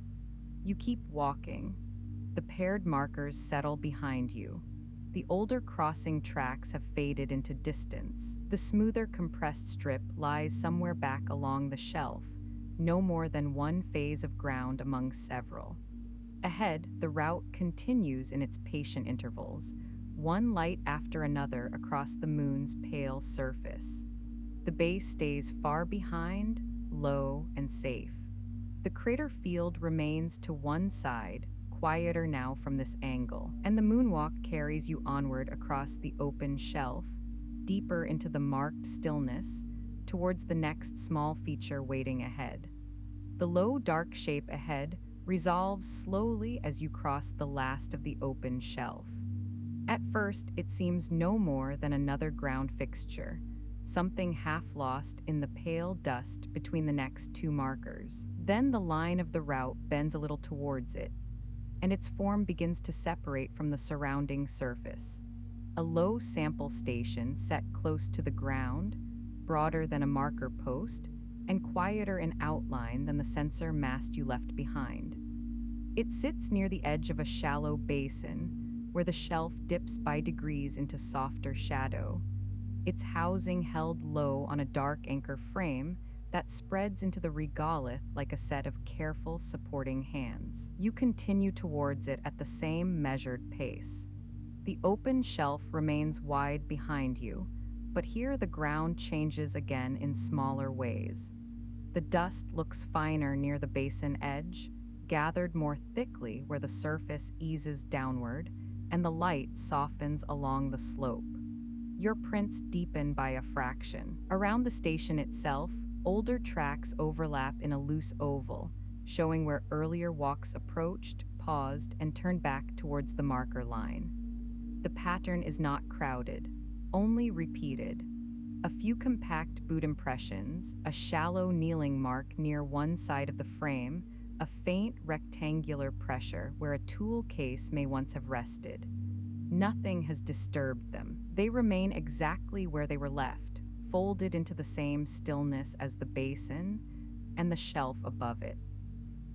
You keep walking. The paired markers settle behind you. The older crossing tracks have faded into distance. The smoother compressed strip lies somewhere back along the shelf, no more than one phase of ground among several. Ahead, the route continues in its patient intervals, one light after another across the moon's pale surface. The base stays far behind, low, and safe. The crater field remains to one side, quieter now from this angle, and the moonwalk carries you onward across the open shelf, deeper into the marked stillness, towards the next small feature waiting ahead. The low, dark shape ahead resolves slowly as you cross the last of the open shelf. At first, it seems no more than another ground fixture, something half lost in the pale dust between the next two markers. Then the line of the route bends a little towards it, and its form begins to separate from the surrounding surface. A low sample station set close to the ground, broader than a marker post, and quieter in outline than the sensor mast you left behind. It sits near the edge of a shallow basin, where the shelf dips by degrees into softer shadow, its housing held low on a dark anchor frame that spreads into the regolith like a set of careful supporting hands. You continue towards it at the same measured pace. The open shelf remains wide behind you, but here the ground changes again in smaller ways. The dust looks finer near the basin edge, gathered more thickly where the surface eases downward, and the light softens along the slope. Your prints deepen by a fraction. Around the station itself, older tracks overlap in a loose oval, showing where earlier walks approached, paused, and turned back towards the marker line. The pattern is not crowded, only repeated. A few compact boot impressions, a shallow kneeling mark near one side of the frame, a faint rectangular pressure where a tool case may once have rested. Nothing has disturbed them. They remain exactly where they were left, folded into the same stillness as the basin and the shelf above it.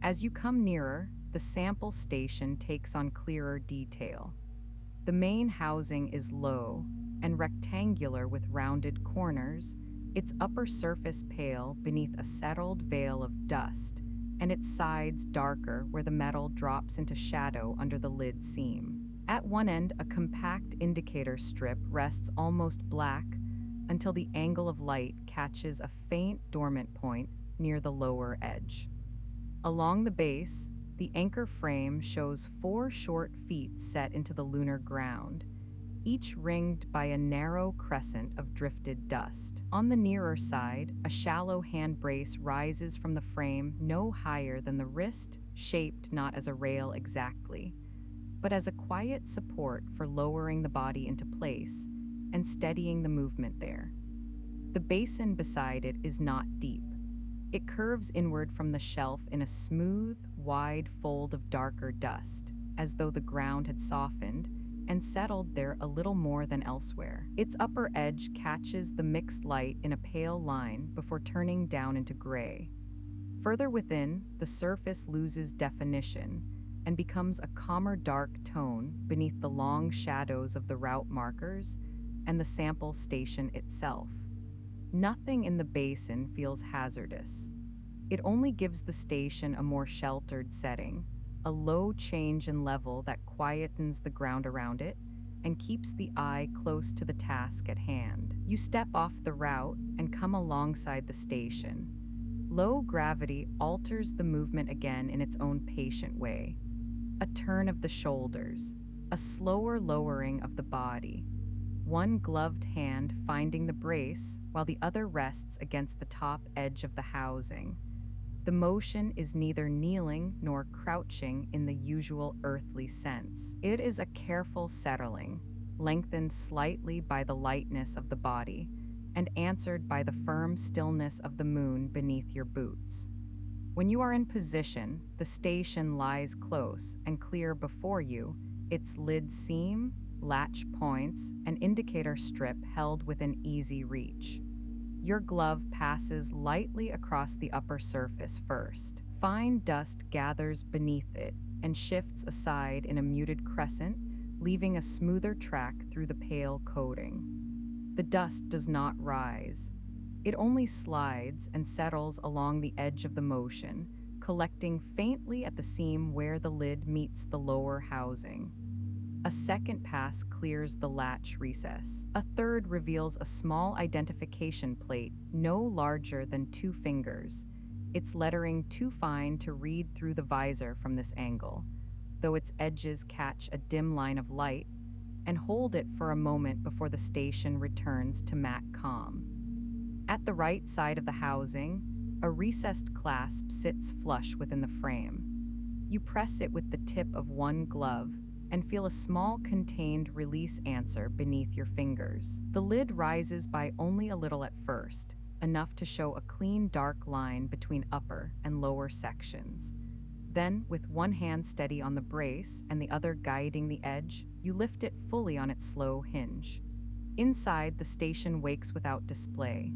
As you come nearer, the sample station takes on clearer detail. The main housing is low and rectangular with rounded corners, its upper surface pale beneath a settled veil of dust, and its sides darker where the metal drops into shadow under the lid seam. At one end, a compact indicator strip rests almost black until the angle of light catches a faint dormant point near the lower edge. Along the base, the anchor frame shows 4 short feet set into the lunar ground, each ringed by a narrow crescent of drifted dust. On the nearer side, a shallow hand brace rises from the frame no higher than the wrist, shaped not as a rail exactly, but as a quiet support for lowering the body into place and steadying the movement there. The basin beside it is not deep. It curves inward from the shelf in a smooth, wide fold of darker dust, as though the ground had softened and settled there a little more than elsewhere. Its upper edge catches the mixed light in a pale line before turning down into gray. Further within, the surface loses definition and becomes a calmer dark tone beneath the long shadows of the route markers and the sample station itself. Nothing in the basin feels hazardous. It only gives the station a more sheltered setting, a low change in level that quietens the ground around it and keeps the eye close to the task at hand. You step off the route and come alongside the station. Low gravity alters the movement again in its own patient way. A turn of the shoulders, a slower lowering of the body, one gloved hand finding the brace while the other rests against the top edge of the housing. The motion is neither kneeling nor crouching in the usual earthly sense. It is a careful settling, lengthened slightly by the lightness of the body, and answered by the firm stillness of the moon beneath your boots. When you are in position, the station lies close and clear before you, its lid seam, latch points, and indicator strip held within easy reach. Your glove passes lightly across the upper surface first. Fine dust gathers beneath it and shifts aside in a muted crescent, leaving a smoother track through the pale coating. The dust does not rise. It only slides and settles along the edge of the motion, collecting faintly at the seam where the lid meets the lower housing. A second pass clears the latch recess. A third reveals a small identification plate no larger than 2 fingers, its lettering too fine to read through the visor from this angle, though its edges catch a dim line of light, and hold it for a moment before the station returns to matte calm. At the right side of the housing, a recessed clasp sits flush within the frame. You press it with the tip of one glove and feel a small contained release answer beneath your fingers. The lid rises by only a little at first, enough to show a clean dark line between upper and lower sections. Then, with one hand steady on the brace and the other guiding the edge, you lift it fully on its slow hinge. Inside, the station wakes without display.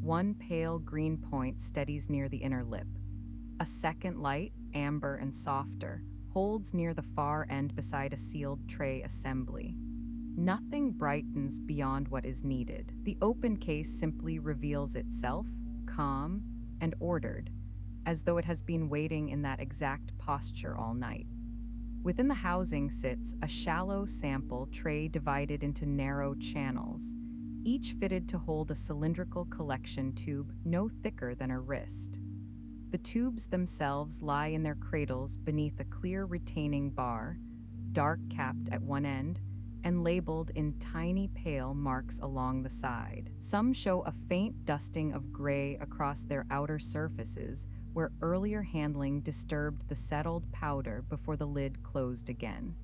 One pale green point steadies near the inner lip. A second light, amber and softer, holds near the far end beside a sealed tray assembly. Nothing brightens beyond what is needed. The open case simply reveals itself, calm and ordered, as though it has been waiting in that exact posture all night. Within the housing sits a shallow sample tray divided into narrow channels, each fitted to hold a cylindrical collection tube no thicker than a wrist. The tubes themselves lie in their cradles beneath a clear retaining bar, dark capped at one end, and labeled in tiny pale marks along the side. Some show a faint dusting of gray across their outer surfaces, where earlier handling disturbed the settled powder before the lid closed again.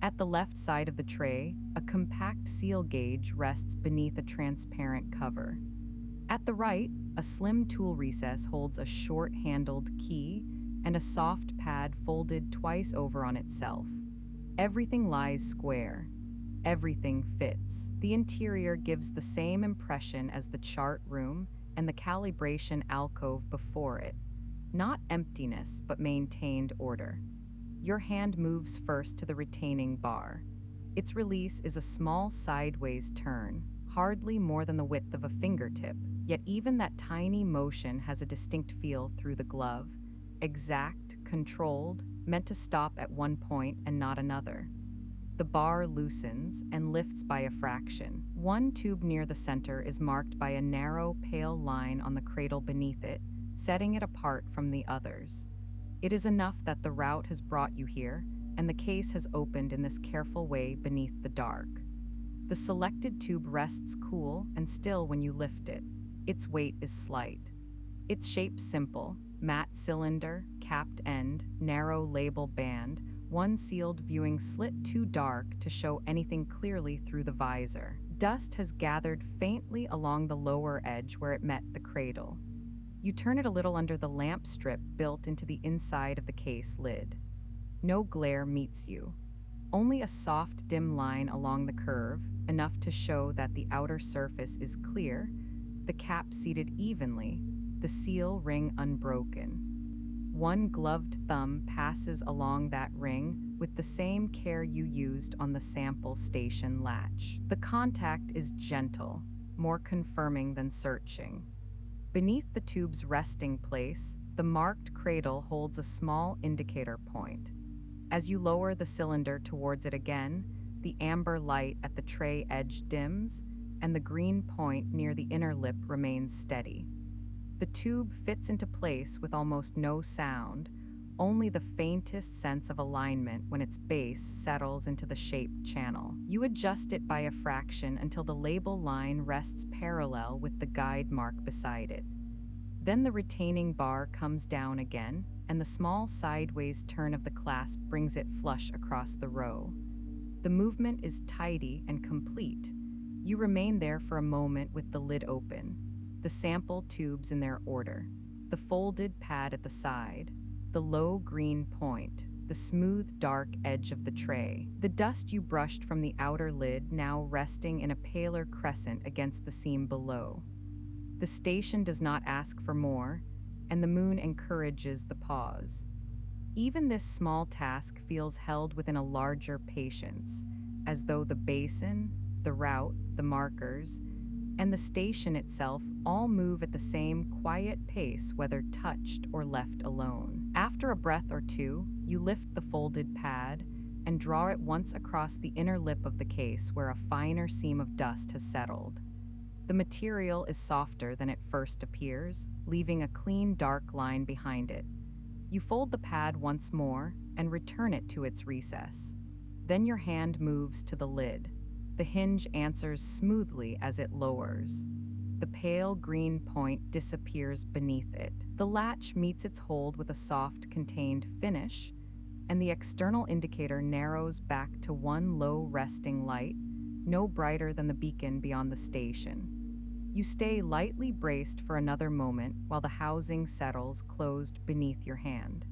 At the left side of the tray, a compact seal gauge rests beneath a transparent cover. At the right, a slim tool recess holds a short-handled key and a soft pad folded twice over on itself. Everything lies square. Everything fits. The interior gives the same impression as the chart room and the calibration alcove before it. Not emptiness, but maintained order. Your hand moves first to the retaining bar. Its release is a small sideways turn, hardly more than the width of a fingertip, yet even that tiny motion has a distinct feel through the glove, exact, controlled, meant to stop at one point and not another. The bar loosens and lifts by a fraction. One tube near the center is marked by a narrow, pale line on the cradle beneath it, setting it apart from the others. It is enough that the route has brought you here, and the case has opened in this careful way beneath the dark. The selected tube rests cool and still when you lift it. Its weight is slight. Its shape simple, matte cylinder, capped end, narrow label band, one sealed viewing slit too dark to show anything clearly through the visor. Dust has gathered faintly along the lower edge where it met the cradle. You turn it a little under the lamp strip built into the inside of the case lid. No glare meets you. Only a soft, dim line along the curve, enough to show that the outer surface is clear, the cap seated evenly, the seal ring unbroken. One gloved thumb passes along that ring with the same care you used on the sample station latch. The contact is gentle, more confirming than searching. Beneath the tube's resting place, the marked cradle holds a small indicator point. As you lower the cylinder towards it again, the amber light at the tray edge dims, and the green point near the inner lip remains steady. The tube fits into place with almost no sound, only the faintest sense of alignment when its base settles into the shaped channel. You adjust it by a fraction until the label line rests parallel with the guide mark beside it. Then the retaining bar comes down again, and the small sideways turn of the clasp brings it flush across the row. The movement is tidy and complete. You remain there for a moment with the lid open, the sample tubes in their order, the folded pad at the side, the low green point, the smooth dark edge of the tray, the dust you brushed from the outer lid now resting in a paler crescent against the seam below. The station does not ask for more, and the moon encourages the pause. Even this small task feels held within a larger patience, as though the basin, the route, the markers, and the station itself all move at the same quiet pace whether touched or left alone. After a breath or two, you lift the folded pad, and draw it once across the inner lip of the case where a finer seam of dust has settled. The material is softer than it first appears, leaving a clean, dark line behind it. You fold the pad once more and return it to its recess. Then your hand moves to the lid. The hinge answers smoothly as it lowers. The pale green point disappears beneath it. The latch meets its hold with a soft, contained finish, and the external indicator narrows back to one low resting light, no brighter than the beacon beyond the station. You stay lightly braced for another moment while the housing settles closed beneath your hand.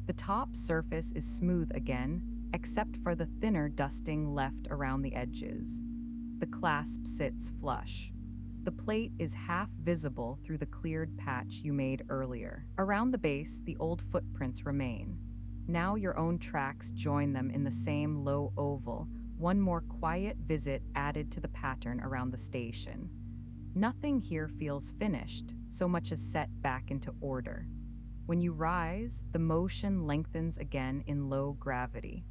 The top surface is smooth again, except for the thinner dusting left around the edges. The clasp sits flush. The plate is half visible through the cleared patch you made earlier. Around the base, the old footprints remain. Now your own tracks join them in the same low oval, one more quiet visit added to the pattern around the station. Nothing here feels finished, so much as set back into order. When you rise, the motion lengthens again in low gravity.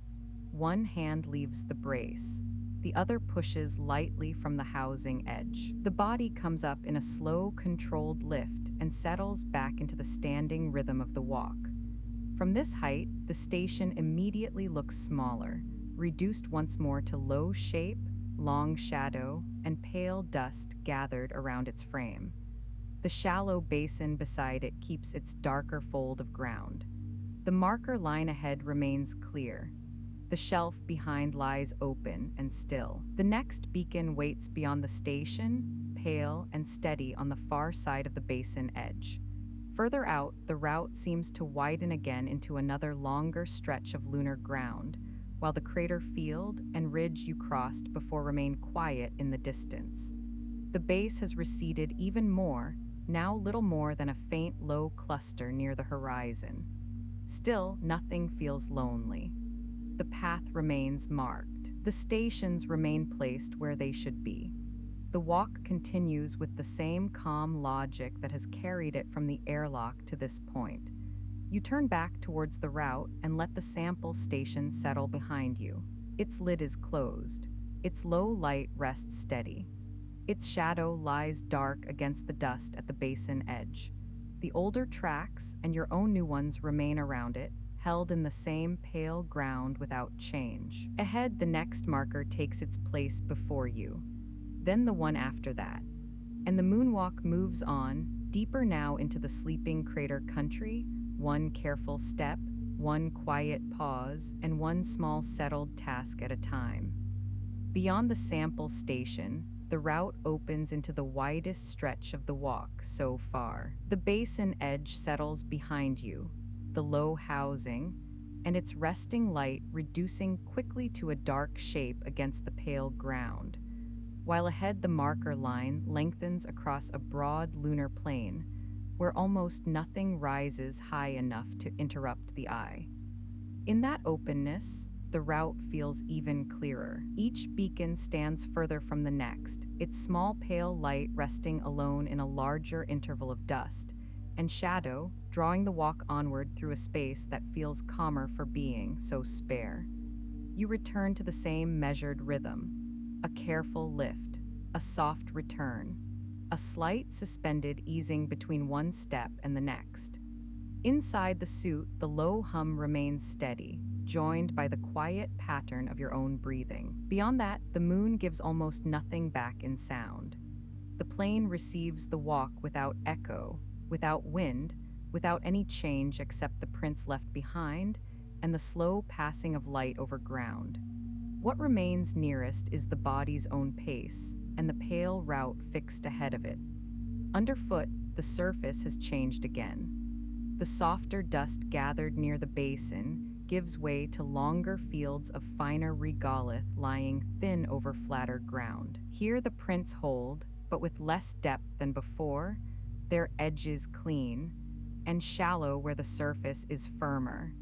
One hand leaves the brace. The other pushes lightly from the housing edge. The body comes up in a slow, controlled lift and settles back into the standing rhythm of the walk. From this height, the station immediately looks smaller, reduced once more to low shape, long shadow, and pale dust gathered around its frame. The shallow basin beside it keeps its darker fold of ground. The marker line ahead remains clear. The shelf behind lies open and still. The next beacon waits beyond the station, pale and steady on the far side of the basin edge. Further out, the route seems to widen again into another longer stretch of lunar ground, while the crater field and ridge you crossed before remain quiet in the distance. The base has receded even more, now little more than a faint low cluster near the horizon. Still, nothing feels lonely. The path remains marked. The stations remain placed where they should be. The walk continues with the same calm logic that has carried it from the airlock to this point. You turn back towards the route and let the sample station settle behind you. Its lid is closed. Its low light rests steady. Its shadow lies dark against the dust at the basin edge. The older tracks and your own new ones remain around it, held in the same pale ground without change. Ahead, the next marker takes its place before you, then the one after that. And the moonwalk moves on, deeper now into the sleeping crater country, one careful step, one quiet pause, and one small settled task at a time. Beyond the sample station, the route opens into the widest stretch of the walk so far. The basin edge settles behind you, the low housing, and its resting light reducing quickly to a dark shape against the pale ground, while ahead the marker line lengthens across a broad lunar plain where almost nothing rises high enough to interrupt the eye. In that openness, the route feels even clearer. Each beacon stands further from the next, its small pale light resting alone in a larger interval of dust, and shadow drawing the walk onward through a space that feels calmer for being so spare. You return to the same measured rhythm, a careful lift, a soft return, a slight suspended easing between one step and the next. Inside the suit, the low hum remains steady, joined by the quiet pattern of your own breathing. Beyond that, the moon gives almost nothing back in sound. The plane receives the walk without echo, without wind, without any change except the prints left behind and the slow passing of light over ground. What remains nearest is the body's own pace and the pale route fixed ahead of it. Underfoot, the surface has changed again. The softer dust gathered near the basin gives way to longer fields of finer regolith lying thin over flatter ground. Here the prints hold, but with less depth than before, their edges clean, and shallow where the surface is firmer,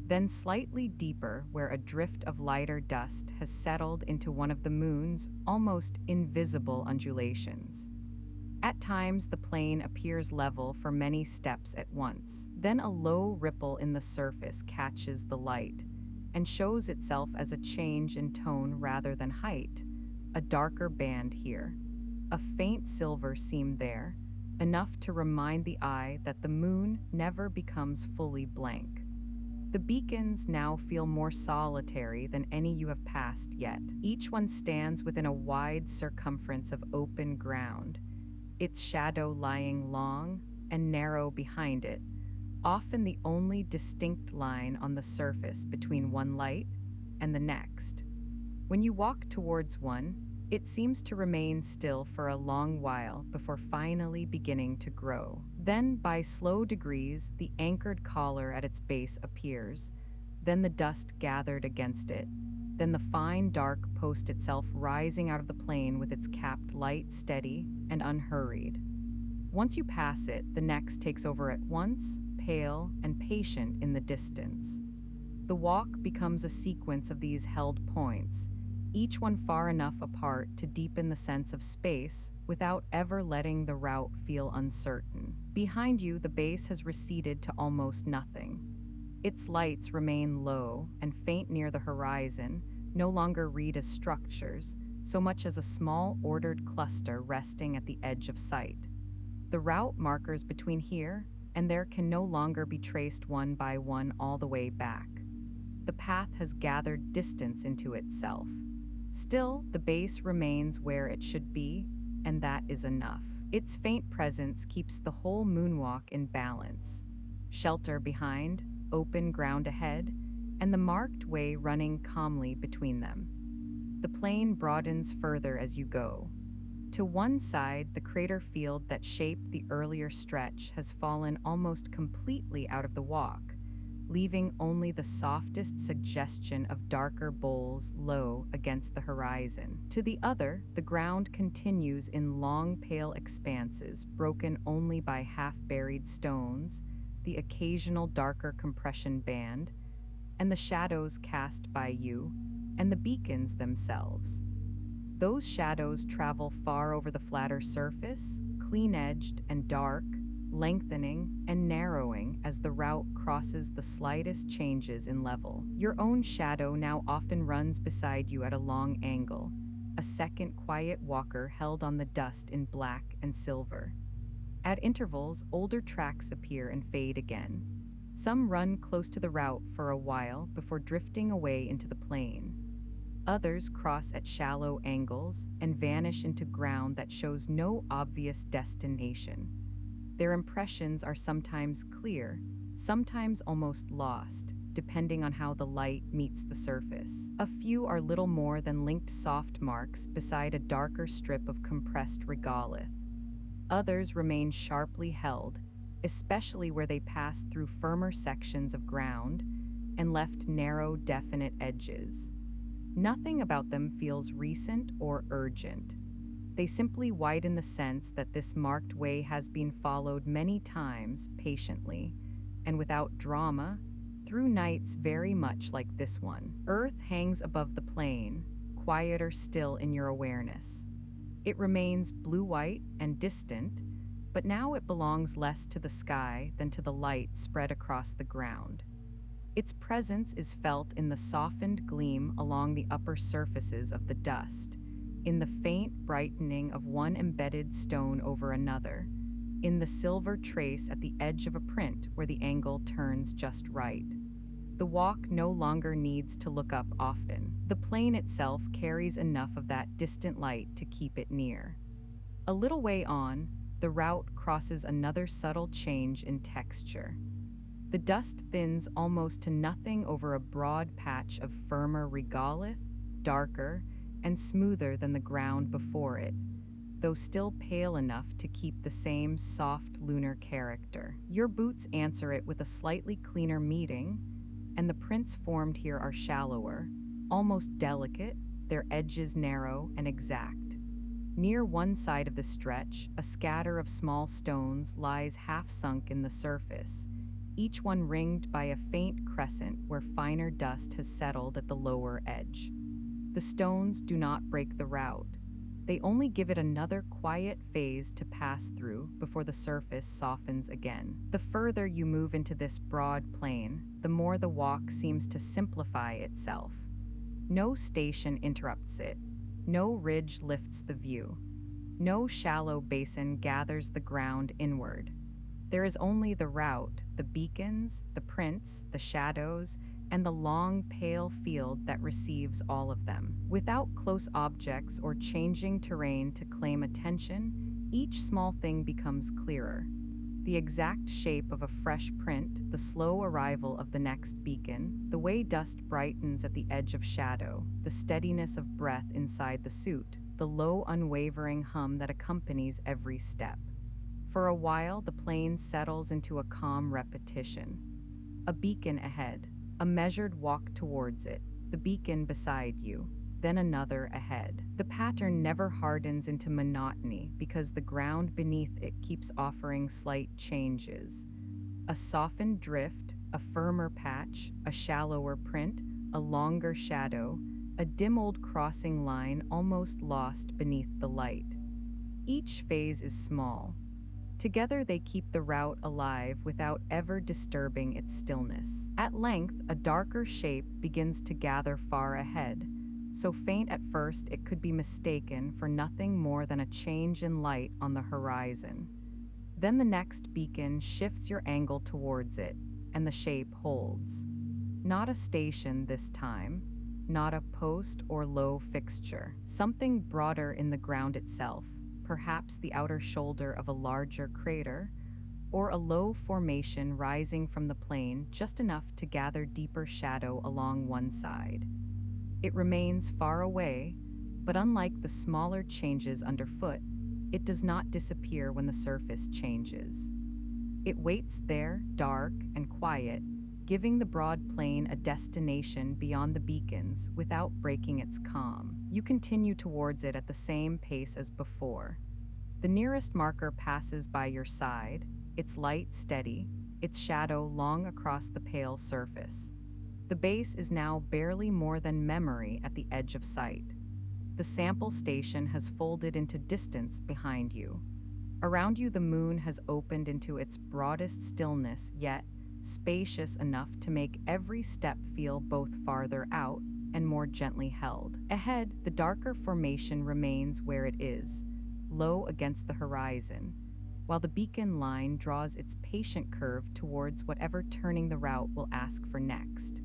then slightly deeper where a drift of lighter dust has settled into one of the moon's almost invisible undulations. At times, the plane appears level for many steps at once. Then a low ripple in the surface catches the light, and shows itself as a change in tone rather than height, a darker band here. A faint silver seam there, enough to remind the eye that the moon never becomes fully blank. The beacons now feel more solitary than any you have passed yet. Each one stands within a wide circumference of open ground, its shadow lying long and narrow behind it, often the only distinct line on the surface between one light and the next. When you walk towards one, it seems to remain still for a long while before finally beginning to grow. Then, by slow degrees, the anchored collar at its base appears, then the dust gathered against it, then the fine dark post itself rising out of the plain with its capped light steady and unhurried. Once you pass it, the next takes over at once, pale and patient in the distance. The walk becomes a sequence of these held points, each one far enough apart to deepen the sense of space without ever letting the route feel uncertain. Behind you, the base has receded to almost nothing. Its lights remain low and faint near the horizon, no longer read as structures, so much as a small ordered cluster resting at the edge of sight. The route markers between here and there can no longer be traced one by one all the way back. The path has gathered distance into itself. Still, the base remains where it should be, and that is enough. Its faint presence keeps the whole moonwalk in balance. Shelter behind, open ground ahead, and the marked way running calmly between them. The plain broadens further as you go. To one side, the crater field that shaped the earlier stretch has fallen almost completely out of the walk, leaving only the softest suggestion of darker bowls low against the horizon. To the other, the ground continues in long, pale expanses, broken only by half-buried stones, the occasional darker compression band, and the shadows cast by you, and the beacons themselves. Those shadows travel far over the flatter surface, clean-edged and dark, lengthening and narrowing as the route crosses the slightest changes in level. Your own shadow now often runs beside you at a long angle, a second quiet walker held on the dust in black and silver. At intervals, older tracks appear and fade again. Some run close to the route for a while before drifting away into the plain. Others cross at shallow angles and vanish into ground that shows no obvious destination. Their impressions are sometimes clear, sometimes almost lost, depending on how the light meets the surface. A few are little more than linked soft marks beside a darker strip of compressed regolith. Others remain sharply held, especially where they pass through firmer sections of ground and left narrow, definite edges. Nothing about them feels recent or urgent. They simply widen the sense that this marked way has been followed many times patiently and without drama through nights very much like this one. Earth hangs above the plain, quieter still in your awareness. It remains blue-white and distant, but now it belongs less to the sky than to the light spread across the ground. Its presence is felt in the softened gleam along the upper surfaces of the dust, in the faint brightening of one embedded stone over another, in the silver trace at the edge of a print where the angle turns just right. The walk no longer needs to look up often. The plain itself carries enough of that distant light to keep it near. A little way on, the route crosses another subtle change in texture. The dust thins almost to nothing over a broad patch of firmer regolith, darker and smoother than the ground before it, though still pale enough to keep the same soft lunar character. Your boots answer it with a slightly cleaner meeting, and the prints formed here are shallower, almost delicate, their edges narrow and exact. Near one side of the stretch, a scatter of small stones lies half sunk in the surface, each one ringed by a faint crescent where finer dust has settled at the lower edge. The stones do not break the route. They only give it another quiet phase to pass through before the surface softens again. The further you move into this broad plain, the more the walk seems to simplify itself. No station interrupts it. No ridge lifts the view. No shallow basin gathers the ground inward. There is only the route, the beacons, the prints, the shadows, and the long, pale field that receives all of them. Without close objects or changing terrain to claim attention, each small thing becomes clearer. The exact shape of a fresh print, the slow arrival of the next beacon, the way dust brightens at the edge of shadow, the steadiness of breath inside the suit, the low, unwavering hum that accompanies every step. For a while, the plane settles into a calm repetition. A beacon ahead, a measured walk towards it, the beacon beside you, then another ahead. The pattern never hardens into monotony because the ground beneath it keeps offering slight changes. A softened drift, a firmer patch, a shallower print, a longer shadow, a dim old crossing line almost lost beneath the light. Each phase is small. Together they keep the route alive without ever disturbing its stillness. At length, a darker shape begins to gather far ahead, so faint at first it could be mistaken for nothing more than a change in light on the horizon. Then the next beacon shifts your angle towards it, and the shape holds. Not a station this time, not a post or low fixture, something broader in the ground itself, perhaps the outer shoulder of a larger crater, or a low formation rising from the plain just enough to gather deeper shadow along one side. It remains far away, but unlike the smaller changes underfoot, it does not disappear when the surface changes. It waits there, dark and quiet, giving the broad plain a destination beyond the beacons without breaking its calm. You continue towards it at the same pace as before. The nearest marker passes by your side, its light steady, its shadow long across the pale surface. The base is now barely more than memory at the edge of sight. The sample station has folded into distance behind you. Around you, the moon has opened into its broadest stillness, yet spacious enough to make every step feel both farther out and more gently held. Ahead, the darker formation remains where it is, low against the horizon, while the beacon line draws its patient curve towards whatever turning the route will ask for next.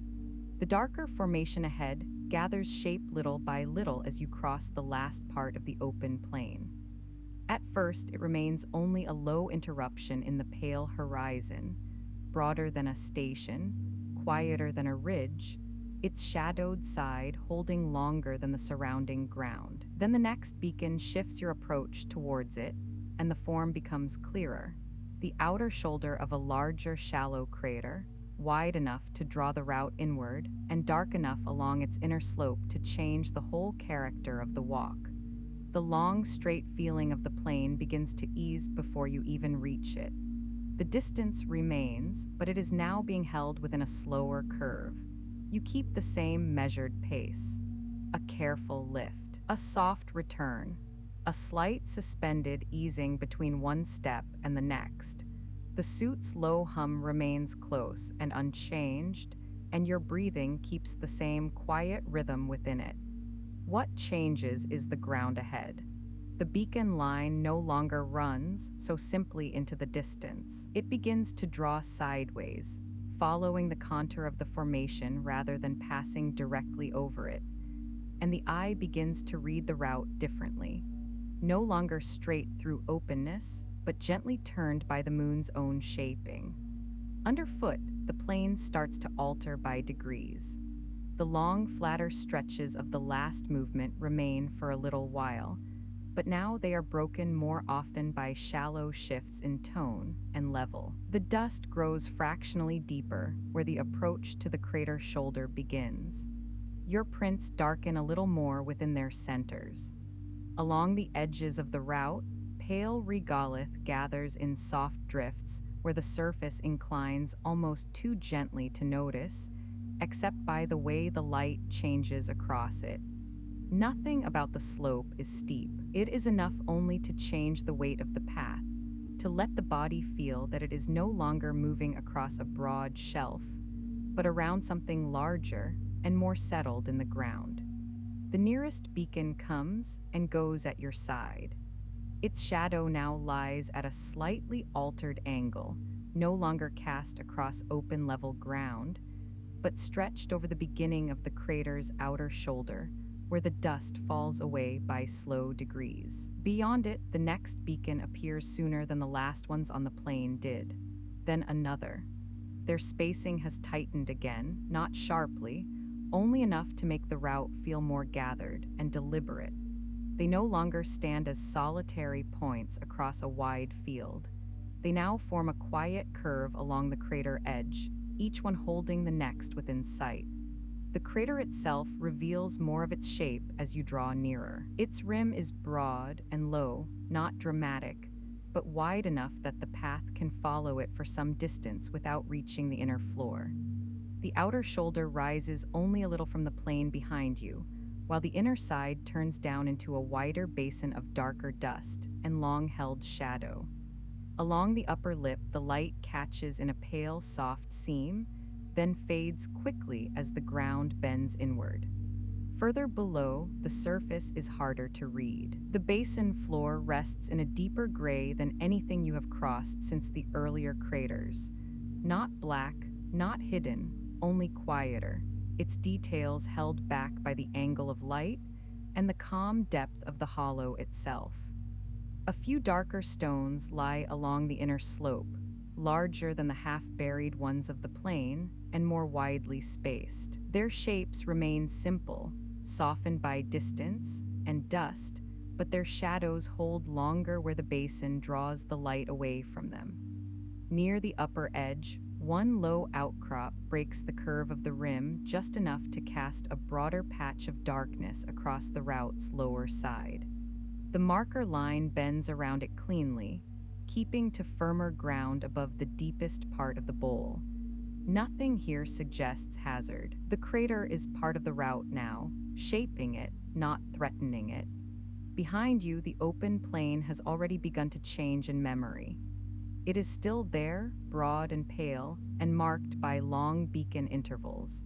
The darker formation ahead gathers shape little by little as you cross the last part of the open plain. At first, it remains only a low interruption in the pale horizon, broader than a station, quieter than a ridge, its shadowed side holding longer than the surrounding ground. Then the next beacon shifts your approach towards it, and the form becomes clearer. The outer shoulder of a larger shallow crater, wide enough to draw the route inward, and dark enough along its inner slope to change the whole character of the walk. The long, straight feeling of the plain begins to ease before you even reach it. The distance remains, but it is now being held within a slower curve. You keep the same measured pace. A careful lift, a soft return, a slight suspended easing between one step and the next. The suit's low hum remains close and unchanged, and your breathing keeps the same quiet rhythm within it. What changes is the ground ahead. The beacon line no longer runs so simply into the distance. It begins to draw sideways, following the contour of the formation rather than passing directly over it. And the eye begins to read the route differently. No longer straight through openness, but gently turned by the moon's own shaping. Underfoot, the plain starts to alter by degrees. The long, flatter stretches of the last movement remain for a little while, but now they are broken more often by shallow shifts in tone and level. The dust grows fractionally deeper where the approach to the crater shoulder begins. Your prints darken a little more within their centers. Along the edges of the route, pale regolith gathers in soft drifts where the surface inclines almost too gently to notice, except by the way the light changes across it. Nothing about the slope is steep. It is enough only to change the weight of the path, to let the body feel that it is no longer moving across a broad shelf, but around something larger and more settled in the ground. The nearest beacon comes and goes at your side. Its shadow now lies at a slightly altered angle, no longer cast across open level ground, but stretched over the beginning of the crater's outer shoulder, where the dust falls away by slow degrees. Beyond it, the next beacon appears sooner than the last ones on the plain did. Then another. Their spacing has tightened again, not sharply, only enough to make the route feel more gathered and deliberate. They no longer stand as solitary points across a wide field. They now form a quiet curve along the crater edge, each one holding the next within sight. The crater itself reveals more of its shape as you draw nearer. Its rim is broad and low, not dramatic, but wide enough that the path can follow it for some distance without reaching the inner floor. The outer shoulder rises only a little from the plain behind you, while the inner side turns down into a wider basin of darker dust and long-held shadow. Along the upper lip, the light catches in a pale, soft seam, then fades quickly as the ground bends inward. Further below, the surface is harder to read. The basin floor rests in a deeper gray than anything you have crossed since the earlier craters. Not black, not hidden, only quieter, its details held back by the angle of light and the calm depth of the hollow itself. A few darker stones lie along the inner slope, larger than the half-buried ones of the plain and more widely spaced. Their shapes remain simple, softened by distance and dust, but their shadows hold longer where the basin draws the light away from them. Near the upper edge, one low outcrop breaks the curve of the rim just enough to cast a broader patch of darkness across the route's lower side. The marker line bends around it cleanly, keeping to firmer ground above the deepest part of the bowl. Nothing here suggests hazard. The crater is part of the route now, shaping it, not threatening it. Behind you, the open plain has already begun to change in memory. It is still there, broad and pale, and marked by long beacon intervals.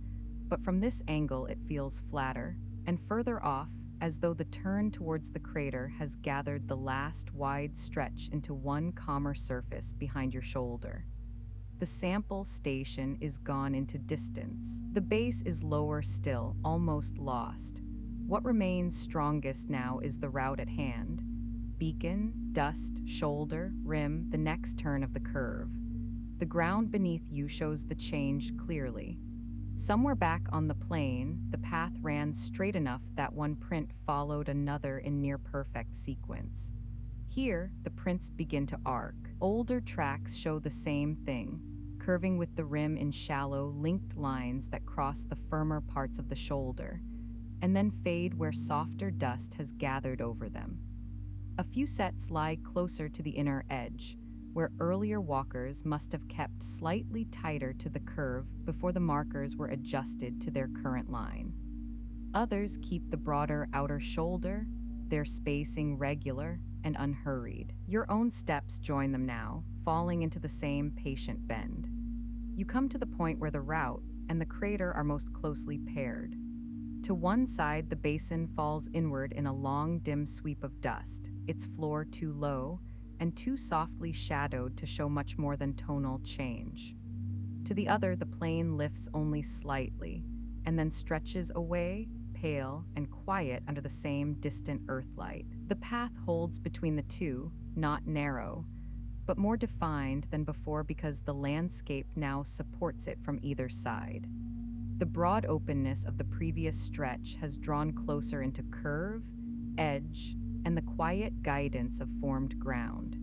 But from this angle, it feels flatter, and further off, as though the turn towards the crater has gathered the last wide stretch into one calmer surface behind your shoulder. The sample station is gone into distance. The base is lower still, almost lost. What remains strongest now is the route at hand. Beacon, dust, shoulder, rim, the next turn of the curve. The ground beneath you shows the change clearly. Somewhere back on the plain, the path ran straight enough that one print followed another in near-perfect sequence. Here, the prints begin to arc. Older tracks show the same thing, curving with the rim in shallow, linked lines that cross the firmer parts of the shoulder, and then fade where softer dust has gathered over them. A few sets lie closer to the inner edge, where earlier walkers must have kept slightly tighter to the curve before the markers were adjusted to their current line. Others keep the broader outer shoulder, their spacing regular and unhurried. Your own steps join them now, falling into the same patient bend. You come to the point where the route and the crater are most closely paired. To one side, the basin falls inward in a long, dim sweep of dust, its floor too low and too softly shadowed to show much more than tonal change. To the other, the plain lifts only slightly, and then stretches away, pale and quiet under the same distant earthlight. The path holds between the two, not narrow, but more defined than before because the landscape now supports it from either side. The broad openness of the previous stretch has drawn closer into curve, edge, and the quiet guidance of formed ground.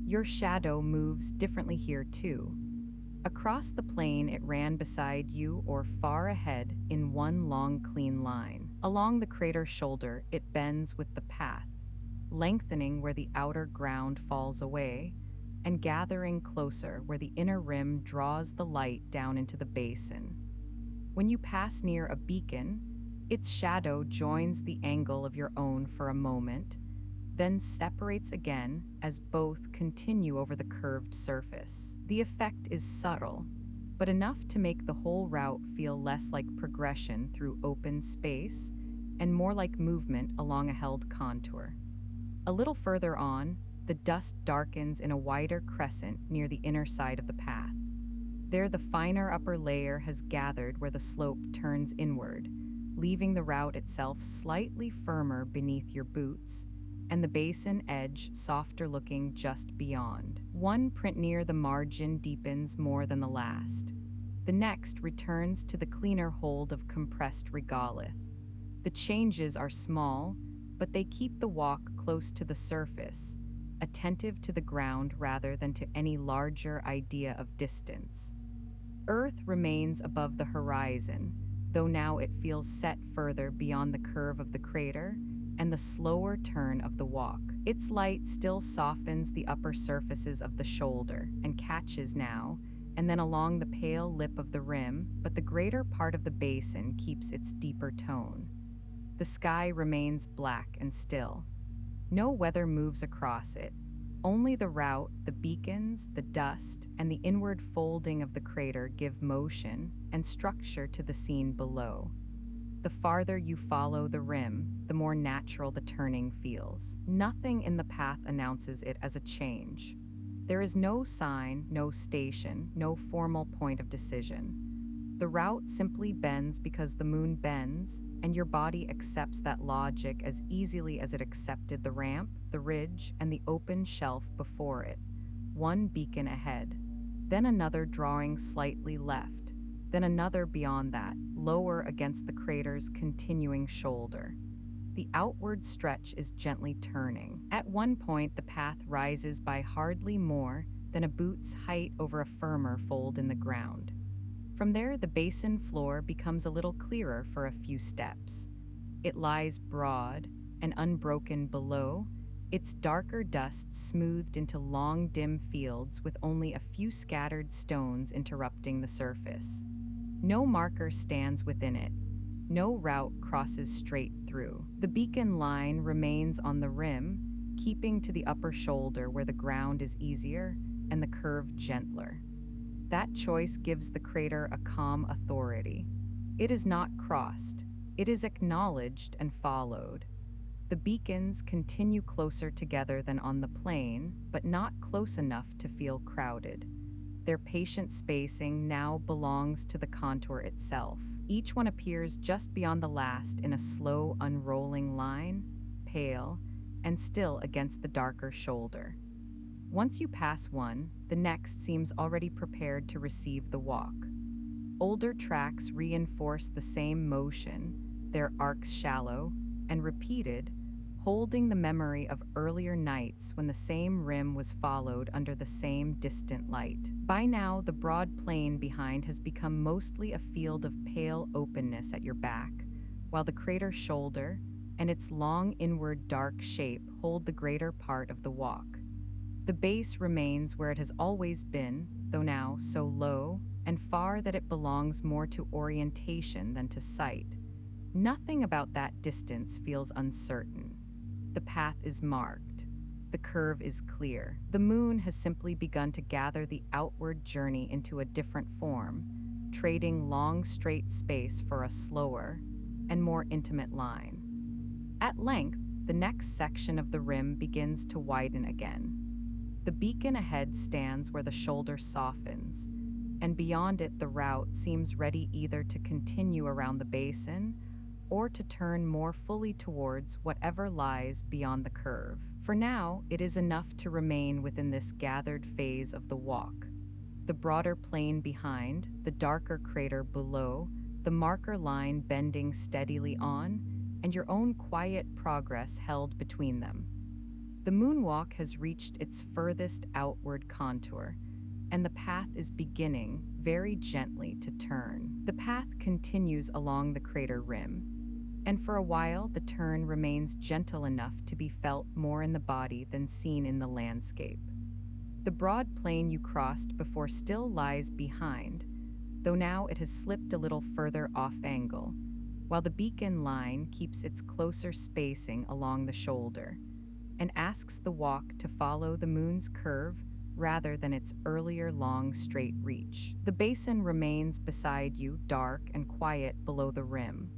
Your shadow moves differently here too. Across the plain, it ran beside you or far ahead in one long, clean line. Along the crater shoulder, it bends with the path, lengthening where the outer ground falls away and gathering closer where the inner rim draws the light down into the basin. When you pass near a beacon, Its shadow joins the angle of your own for a moment, then separates again as both continue over the curved surface. The effect is subtle, but enough to make the whole route feel less like progression through open space and more like movement along a held contour. A little further on, the dust darkens in a wider crescent near the inner side of the path. There, the finer upper layer has gathered where the slope turns inward, leaving the route itself slightly firmer beneath your boots, and the basin edge softer looking just beyond. One print near the margin deepens more than the last. The next returns to the cleaner hold of compressed regolith. The changes are small, but they keep the walk close to the surface, attentive to the ground rather than to any larger idea of distance. Earth remains above the horizon, though now it feels set further beyond the curve of the crater and the slower turn of the walk. Its light still softens the upper surfaces of the shoulder and catches now and then along the pale lip of the rim, but the greater part of the basin keeps its deeper tone. The sky remains black and still. No weather moves across it. Only the route, the beacons, the dust, and the inward folding of the crater give motion and structure to the scene below. The farther you follow the rim, the more natural the turning feels. Nothing in the path announces it as a change. There is no sign, no station, no formal point of decision. The route simply bends because the moon bends, and your body accepts that logic as easily as it accepted the ramp, the ridge, and the open shelf before it. One beacon ahead, then another drawing slightly left, then another beyond that, lower against the crater's continuing shoulder. The outward stretch is gently turning. At one point, the path rises by hardly more than a boot's height over a firmer fold in the ground. From there, the basin floor becomes a little clearer for a few steps. It lies broad and unbroken below, its darker dust smoothed into long, dim fields with only a few scattered stones interrupting the surface. No marker stands within it. No route crosses straight through. The beacon line remains on the rim, keeping to the upper shoulder where the ground is easier and the curve gentler. That choice gives the crater a calm authority. It is not crossed, it is acknowledged and followed. The beacons continue closer together than on the plain, but not close enough to feel crowded. Their patient spacing now belongs to the contour itself. Each one appears just beyond the last in a slow, unrolling line, pale, and still against the darker shoulder. Once you pass one, the next seems already prepared to receive the walk. Older tracks reinforce the same motion, their arcs shallow and repeated, holding the memory of earlier nights when the same rim was followed under the same distant light. By now, the broad plain behind has become mostly a field of pale openness at your back, while the crater shoulder and its long inward dark shape hold the greater part of the walk. The base remains where it has always been, though now so low and far that it belongs more to orientation than to sight. Nothing about that distance feels uncertain. The path is marked. The curve is clear. The moon has simply begun to gather the outward journey into a different form, trading long straight space for a slower and more intimate line. At length, the next section of the rim begins to widen again. The beacon ahead stands where the shoulder softens, and beyond it the route seems ready either to continue around the basin or to turn more fully towards whatever lies beyond the curve. For now, it is enough to remain within this gathered phase of the walk. The broader plain behind, the darker crater below, the marker line bending steadily on, and your own quiet progress held between them. The moonwalk has reached its furthest outward contour, and the path is beginning, very gently, to turn. The path continues along the crater rim, and for a while the turn remains gentle enough to be felt more in the body than seen in the landscape. The broad plain you crossed before still lies behind, though now it has slipped a little further off angle, while the beacon line keeps its closer spacing along the shoulder and asks the walk to follow the moon's curve rather than its earlier long straight reach. The basin remains beside you, dark and quiet below the rim.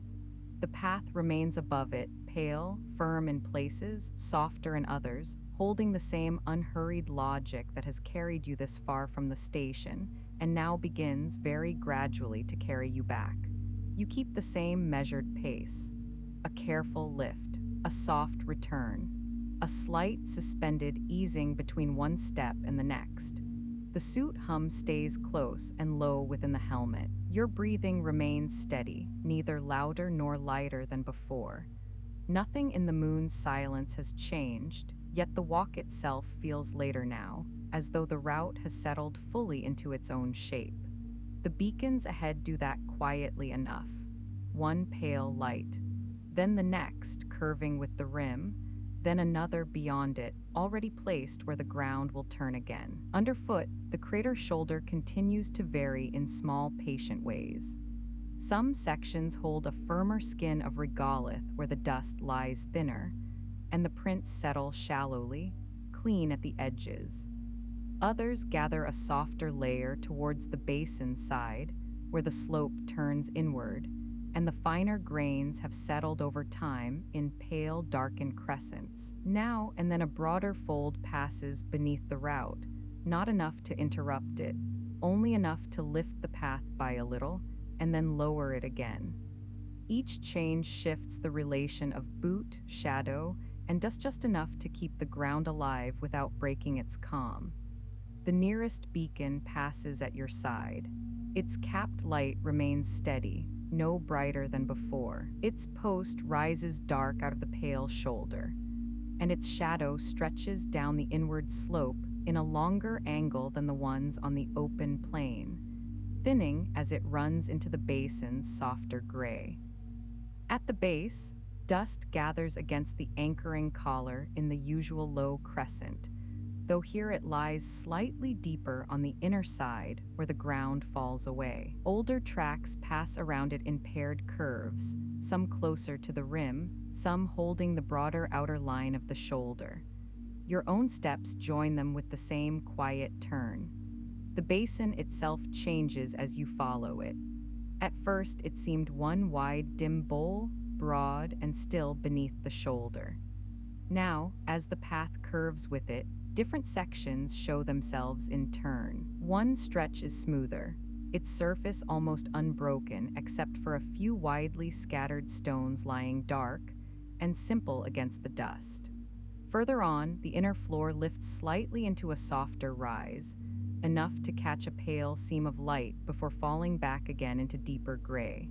The path remains above it, pale, firm in places, softer in others, holding the same unhurried logic that has carried you this far from the station and now begins very gradually to carry you back. You keep the same measured pace, a careful lift, a soft return, a slight suspended easing between one step and the next. The suit hum stays close and low within the helmet. Your breathing remains steady, neither louder nor lighter than before. Nothing in the moon's silence has changed, yet the walk itself feels later now, as though the route has settled fully into its own shape. The beacons ahead do that quietly enough. One pale light, then the next curving with the rim, then another beyond it, already placed where the ground will turn again. Underfoot, the crater shoulder continues to vary in small, patient ways. Some sections hold a firmer skin of regolith where the dust lies thinner, and the prints settle shallowly, clean at the edges. Others gather a softer layer towards the basin side, where the slope turns inward, and the finer grains have settled over time in pale, darkened crescents. Now and then a broader fold passes beneath the route, not enough to interrupt it, only enough to lift the path by a little, and then lower it again. Each change shifts the relation of boot, shadow, and does just enough to keep the ground alive without breaking its calm. The nearest beacon passes at your side. Its capped light remains steady, no brighter than before. Its post rises dark out of the pale shoulder, and its shadow stretches down the inward slope in a longer angle than the ones on the open plain, thinning as it runs into the basin's softer gray. At the base, dust gathers against the anchoring collar in the usual low crescent, though here it lies slightly deeper on the inner side where the ground falls away. Older tracks pass around it in paired curves, some closer to the rim, some holding the broader outer line of the shoulder. Your own steps join them with the same quiet turn. The basin itself changes as you follow it. At first, it seemed one wide, dim bowl, broad and still beneath the shoulder. Now, as the path curves with it, different sections show themselves in turn. One stretch is smoother, its surface almost unbroken except for a few widely scattered stones lying dark and simple against the dust. Further on, the inner floor lifts slightly into a softer rise, enough to catch a pale seam of light before falling back again into deeper gray.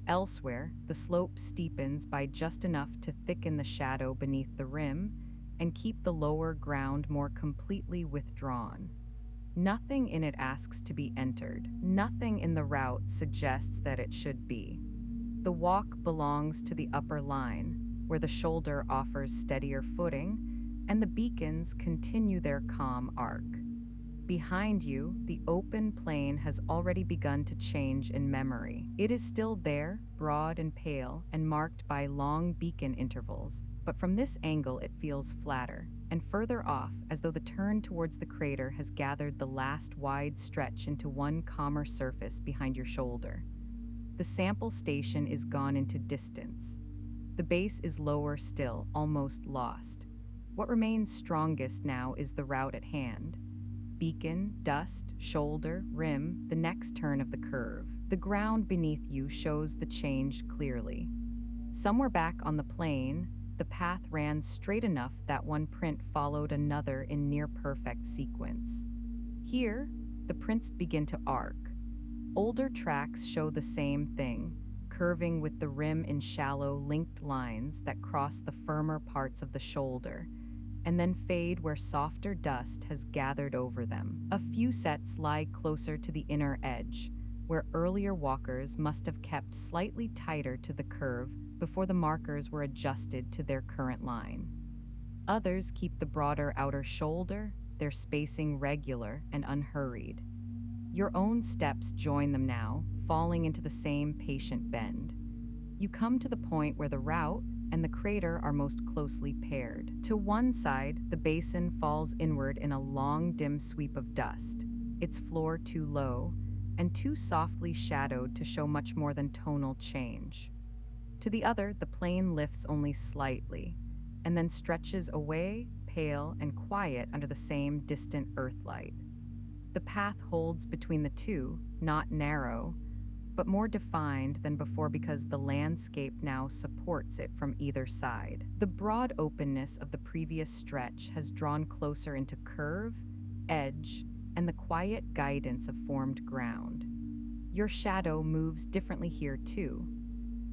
Elsewhere, the slope steepens by just enough to thicken the shadow beneath the rim and keep the lower ground more completely withdrawn. Nothing in it asks to be entered. Nothing in the route suggests that it should be. The walk belongs to the upper line, where the shoulder offers steadier footing, and the beacons continue their calm arc. Behind you, the open plain has already begun to change in memory. It is still there, broad and pale, and marked by long beacon intervals, but from this angle it feels flatter, and further off, as though the turn towards the crater has gathered the last wide stretch into one calmer surface behind your shoulder. The sample station is gone into distance. The base is lower still, almost lost. What remains strongest now is the route at hand. Beacon, dust, shoulder, rim, the next turn of the curve. The ground beneath you shows the change clearly. Somewhere back on the plain, the path ran straight enough that one print followed another in near-perfect sequence. Here, the prints begin to arc. Older tracks show the same thing, curving with the rim in shallow, linked lines that cross the firmer parts of the shoulder, and then fade where softer dust has gathered over them. A few sets lie closer to the inner edge, where earlier walkers must have kept slightly tighter to the curve before the markers were adjusted to their current line. Others keep the broader outer shoulder, their spacing regular and unhurried. Your own steps join them now, falling into the same patient bend. You come to the point where the route and the crater are most closely paired. To one side, the basin falls inward in a long, dim sweep of dust, its floor too low and too softly shadowed to show much more than tonal change. To the other, the plane lifts only slightly, and then stretches away, pale and quiet under the same distant earthlight. The path holds between the two, not narrow, but more defined than before because the landscape now supports it from either side. The broad openness of the previous stretch has drawn closer into curve, edge, and the quiet guidance of formed ground. Your shadow moves differently here too.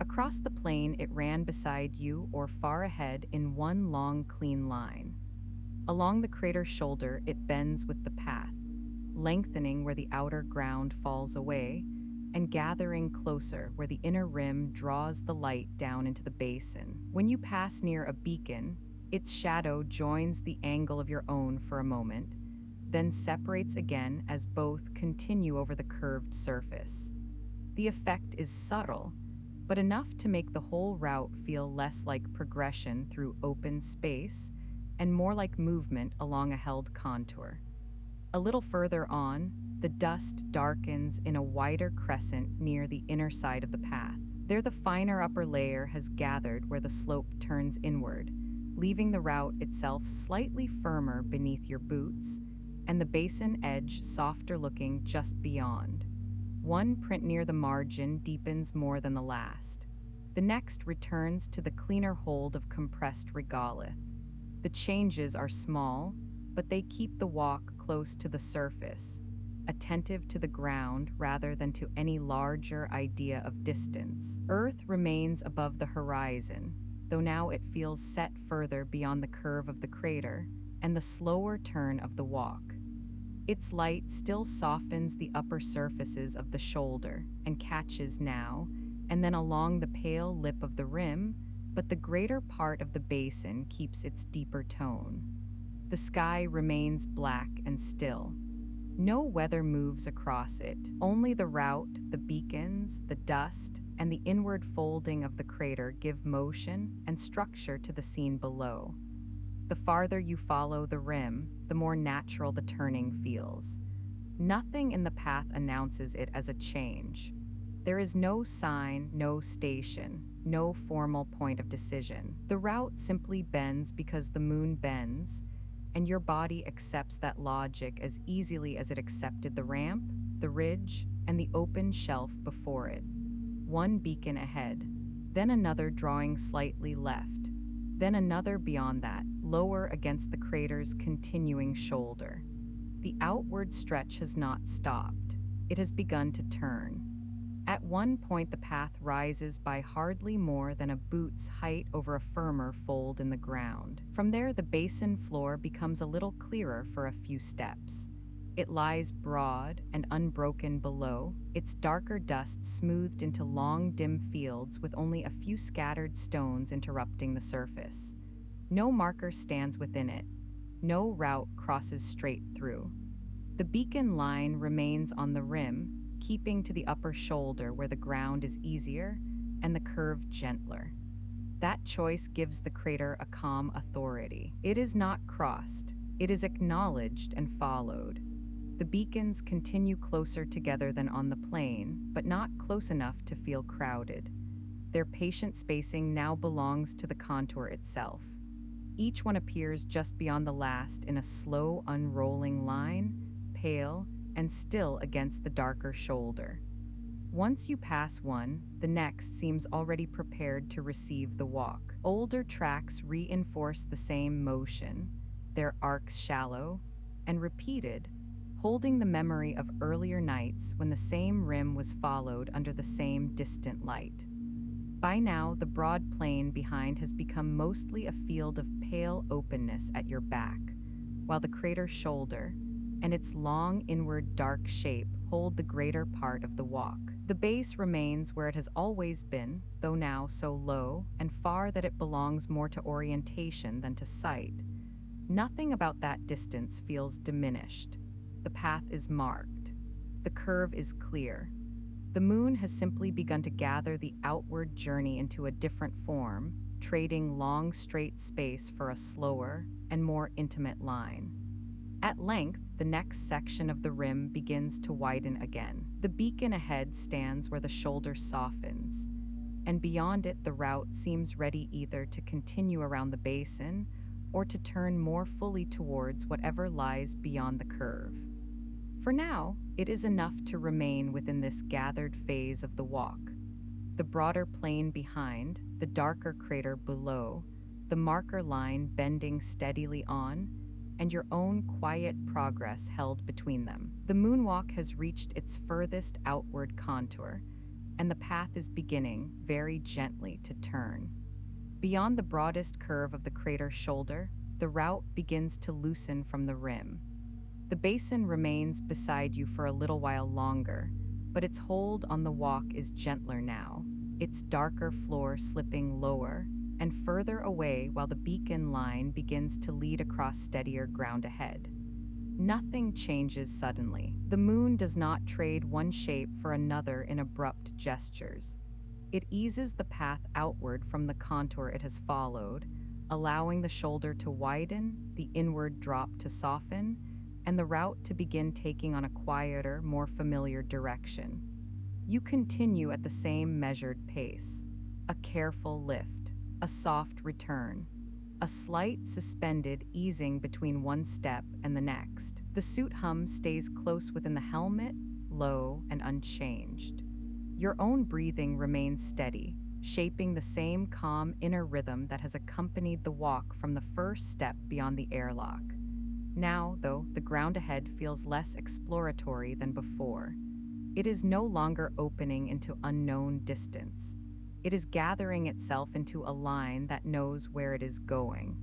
Across the plain, it ran beside you or far ahead in one long, clean line. Along the crater's shoulder, it bends with the path, lengthening where the outer ground falls away and gathering closer where the inner rim draws the light down into the basin. When you pass near a beacon, its shadow joins the angle of your own for a moment, then separates again as both continue over the curved surface. The effect is subtle, but enough to make the whole route feel less like progression through open space and more like movement along a held contour. A little further on, the dust darkens in a wider crescent near the inner side of the path. There, the finer upper layer has gathered where the slope turns inward, leaving the route itself slightly firmer beneath your boots and the basin edge softer looking just beyond. One print near the margin deepens more than the last. The next returns to the cleaner hold of compressed regolith. The changes are small, but they keep the walk close to the surface, attentive to the ground rather than to any larger idea of distance. Earth remains above the horizon, though now it feels set further beyond the curve of the crater and the slower turn of the walk. Its light still softens the upper surfaces of the shoulder and catches now and then along the pale lip of the rim, but the greater part of the basin keeps its deeper tone. The sky remains black and still. No weather moves across it, only the route, the beacons, the dust, and the inward folding of the crater give motion and structure to the scene below. The farther you follow the rim, the more natural the turning feels. Nothing in the path announces it as a change. There is no sign, no station, no formal point of decision. The route simply bends because the moon bends, and your body accepts that logic as easily as it accepted the ramp, the ridge, and the open shelf before it. One beacon ahead, then another drawing slightly left, then another beyond that, lower against the crater's continuing shoulder. The outward stretch has not stopped. It has begun to turn. At one point, the path rises by hardly more than a boot's height over a firmer fold in the ground. From there, the basin floor becomes a little clearer for a few steps. It lies broad and unbroken below, its darker dust smoothed into long, dim fields with only a few scattered stones interrupting the surface. No marker stands within it. No route crosses straight through. The beacon line remains on the rim, keeping to the upper shoulder where the ground is easier and the curve gentler. That choice gives the crater a calm authority. It is not crossed. It is acknowledged and followed. The beacons continue closer together than on the plain, but not close enough to feel crowded. Their patient spacing now belongs to the contour itself. Each one appears just beyond the last in a slow, unrolling line, pale and still against the darker shoulder. Once you pass one, the next seems already prepared to receive the walk. Older tracks reinforce the same motion, their arcs shallow and repeated, holding the memory of earlier nights when the same rim was followed under the same distant light. By now, the broad plain behind has become mostly a field of pale openness at your back, while the crater's shoulder and its long inward dark shape hold the greater part of the walk. The base remains where it has always been, though now so low and far that it belongs more to orientation than to sight. Nothing about that distance feels diminished. The path is marked. The curve is clear. The moon has simply begun to gather the outward journey into a different form, trading long, straight space for a slower and more intimate line. At length, the next section of the rim begins to widen again. The beacon ahead stands where the shoulder softens, and beyond it, the route seems ready either to continue around the basin or to turn more fully towards whatever lies beyond the curve. For now, it is enough to remain within this gathered phase of the walk. The broader plain behind, the darker crater below, the marker line bending steadily on, and your own quiet progress held between them. The moonwalk has reached its furthest outward contour, and the path is beginning, very gently, to turn. Beyond the broadest curve of the crater's shoulder, the route begins to loosen from the rim. The basin remains beside you for a little while longer, but its hold on the walk is gentler now, its darker floor slipping lower and further away while the beacon line begins to lead across steadier ground ahead. Nothing changes suddenly. The moon does not trade one shape for another in abrupt gestures. It eases the path outward from the contour it has followed, allowing the shoulder to widen, the inward drop to soften, and the route to begin taking on a quieter, more familiar direction. You continue at the same measured pace. A careful lift, a soft return, a slight suspended easing between one step and the next. The suit hum stays close within the helmet, low and unchanged. Your own breathing remains steady, shaping the same calm inner rhythm that has accompanied the walk from the first step beyond the airlock. Now, though, the ground ahead feels less exploratory than before. It is no longer opening into unknown distance. It is gathering itself into a line that knows where it is going.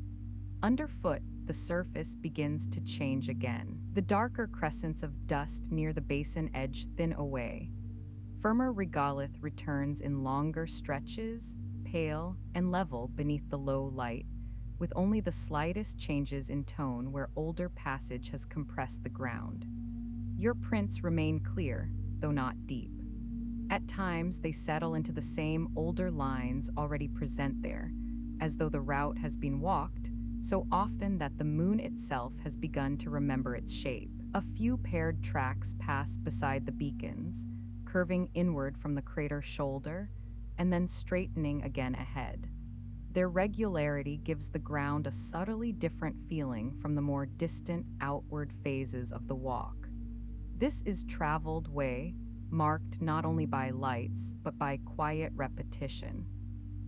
Underfoot, the surface begins to change again. The darker crescents of dust near the basin edge thin away. Firmer regolith returns in longer stretches, pale and level beneath the low light, with only the slightest changes in tone where older passage has compressed the ground. Your prints remain clear, though not deep. At times, they settle into the same older lines already present there, as though the route has been walked so often that the moon itself has begun to remember its shape. A few paired tracks pass beside the beacons, curving inward from the crater shoulder, and then straightening again ahead. Their regularity gives the ground a subtly different feeling from the more distant outward phases of the walk. This is traveled way, marked not only by lights, but by quiet repetition.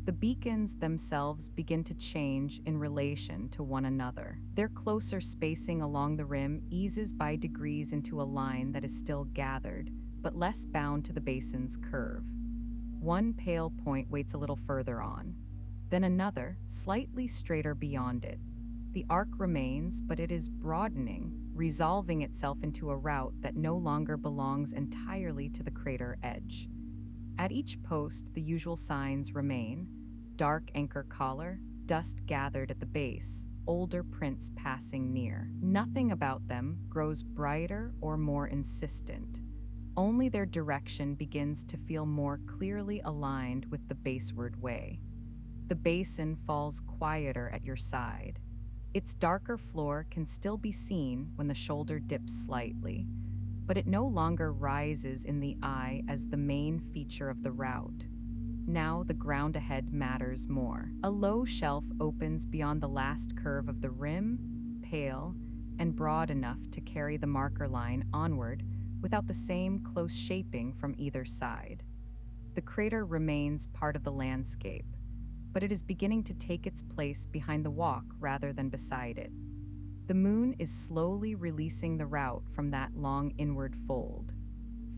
The beacons themselves begin to change in relation to one another. Their closer spacing along the rim eases by degrees into a line that is still gathered, but less bound to the basin's curve. One pale point waits a little further on, then another, slightly straighter beyond it. The arc remains, but it is broadening, resolving itself into a route that no longer belongs entirely to the crater edge. At each post, the usual signs remain: dark anchor collar, dust gathered at the base, older prints passing near. Nothing about them grows brighter or more insistent. Only their direction begins to feel more clearly aligned with the baseward way. The basin falls quieter at your side. Its darker floor can still be seen when the shoulder dips slightly, but it no longer rises in the eye as the main feature of the route. Now the ground ahead matters more. A low shelf opens beyond the last curve of the rim, pale and broad enough to carry the marker line onward without the same close shaping from either side. The crater remains part of the landscape, but it is beginning to take its place behind the walk rather than beside it. The moon is slowly releasing the route from that long inward fold.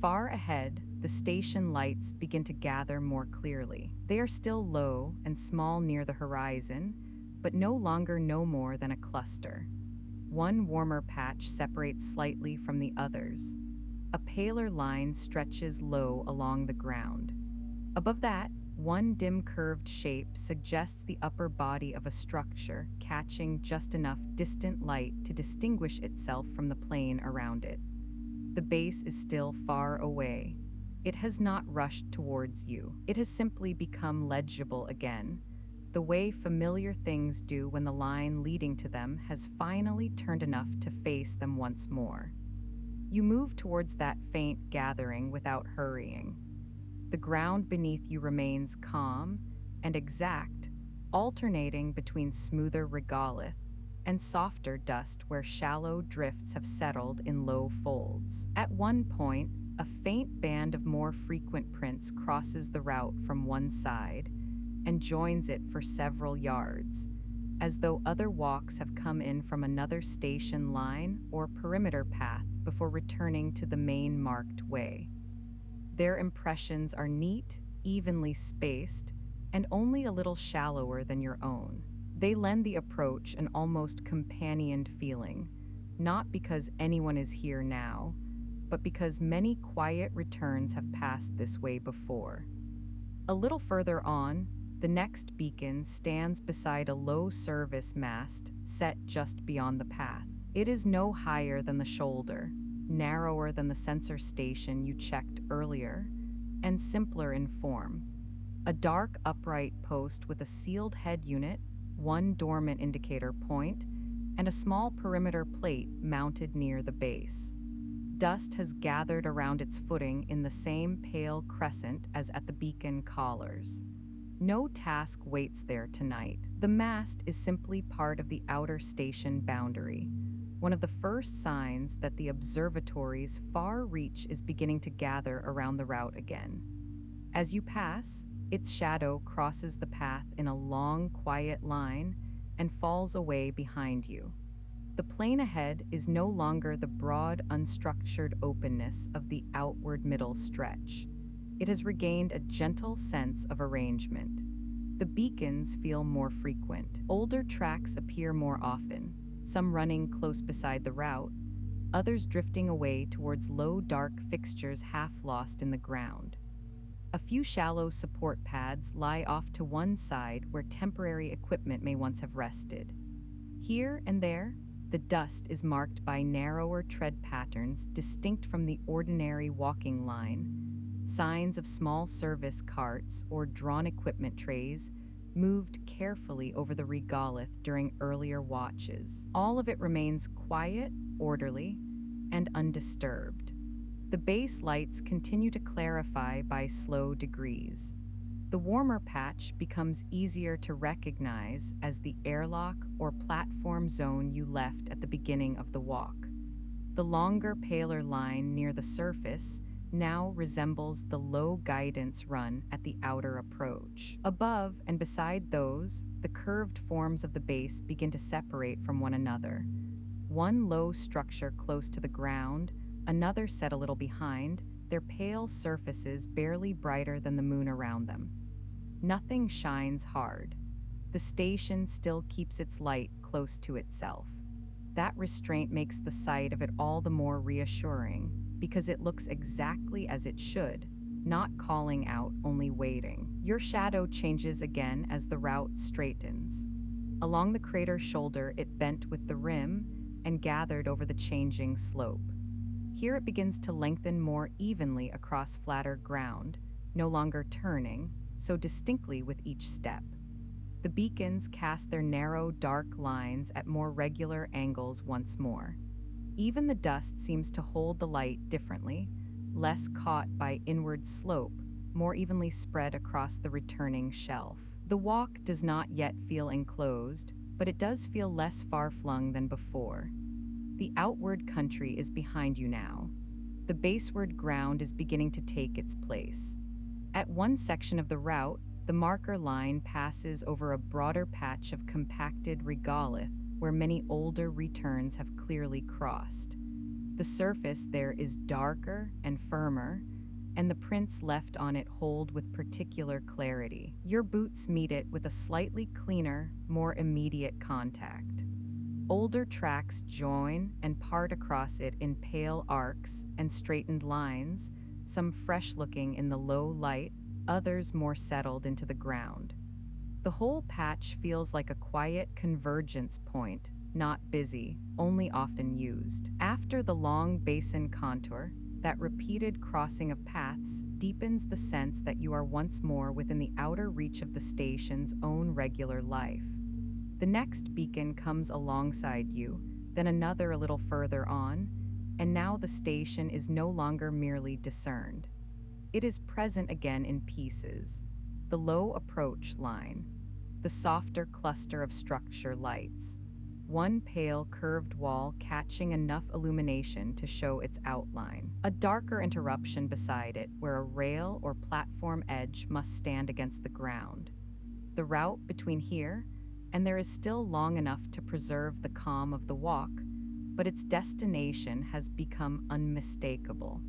Far ahead, the station lights begin to gather more clearly. They are still low and small near the horizon, but no longer no more than a cluster. One warmer patch separates slightly from the others. A paler line stretches low along the ground. Above that, one dim curved shape suggests the upper body of a structure, catching just enough distant light to distinguish itself from the plain around it. The base is still far away, It has not rushed towards you. It has simply become legible again, the way familiar things do when the line leading to them has finally turned enough to face them once more. You move towards that faint gathering without hurrying. The ground beneath you remains calm and exact, alternating between smoother regolith and softer dust where shallow drifts have settled in low folds. At one point, a faint band of more frequent prints crosses the route from one side and joins it for several yards, as though other walks have come in from another station line or perimeter path before returning to the main marked way. Their impressions are neat, evenly spaced, and only a little shallower than your own. They lend the approach an almost companioned feeling, not because anyone is here now, but because many quiet returns have passed this way before. A little further on, the next beacon stands beside a low service mast set just beyond the path. It is no higher than the shoulder, narrower than the sensor station you checked earlier, and simpler in form. A dark upright post with a sealed head unit, one dormant indicator point, and a small perimeter plate mounted near the base. Dust has gathered around its footing in the same pale crescent as at the beacon collars. No task waits there tonight. The mast is simply part of the outer station boundary, one of the first signs that the observatory's far reach is beginning to gather around the route again. As you pass, its shadow crosses the path in a long, quiet line and falls away behind you. The plain ahead is no longer the broad, unstructured openness of the outward middle stretch. It has regained a gentle sense of arrangement. The beacons feel more frequent. Older tracks appear more often, some running close beside the route, others drifting away towards low, dark fixtures half lost in the ground. A few shallow support pads lie off to one side where temporary equipment may once have rested. Here and there, the dust is marked by narrower tread patterns distinct from the ordinary walking line, signs of small service carts or drawn equipment trays moved carefully over the regolith during earlier watches. All of it remains quiet, orderly, and undisturbed. The base lights continue to clarify by slow degrees. The warmer patch becomes easier to recognize as the airlock or platform zone you left at the beginning of the walk. The longer, paler line near the surface now resembles the low guidance run at the outer approach. Above and beside those, the curved forms of the base begin to separate from one another. One low structure close to the ground, another set a little behind, their pale surfaces barely brighter than the moon around them. Nothing shines hard. The station still keeps its light close to itself. That restraint makes the sight of it all the more reassuring, because it looks exactly as it should, not calling out, only waiting. Your shadow changes again as the route straightens. Along the crater's shoulder, it bent with the rim and gathered over the changing slope. Here it begins to lengthen more evenly across flatter ground, no longer turning so distinctly with each step. The beacons cast their narrow, dark lines at more regular angles once more. Even the dust seems to hold the light differently, less caught by inward slope, more evenly spread across the returning shelf. The walk does not yet feel enclosed, but it does feel less far-flung than before. The outward country is behind you now. The baseward ground is beginning to take its place. At one section of the route, the marker line passes over a broader patch of compacted regolith where many older returns have clearly crossed. The surface there is darker and firmer, and the prints left on it hold with particular clarity. Your boots meet it with a slightly cleaner, more immediate contact. Older tracks join and part across it in pale arcs and straightened lines, some fresh-looking in the low light, others more settled into the ground. The whole patch feels like a quiet convergence point, not busy, only often used. After the long basin contour, That repeated crossing of paths deepens the sense that you are once more within the outer reach of the station's own regular life. The next beacon comes alongside you, then another a little further on, and now the station is no longer merely discerned. It is present again in pieces. The low approach line, the softer cluster of structure lights, one pale curved wall catching enough illumination to show its outline, a darker interruption beside it where a rail or platform edge must stand against the ground. The route between here and there is still long enough to preserve the calm of the walk, but its destination has become unmistakable.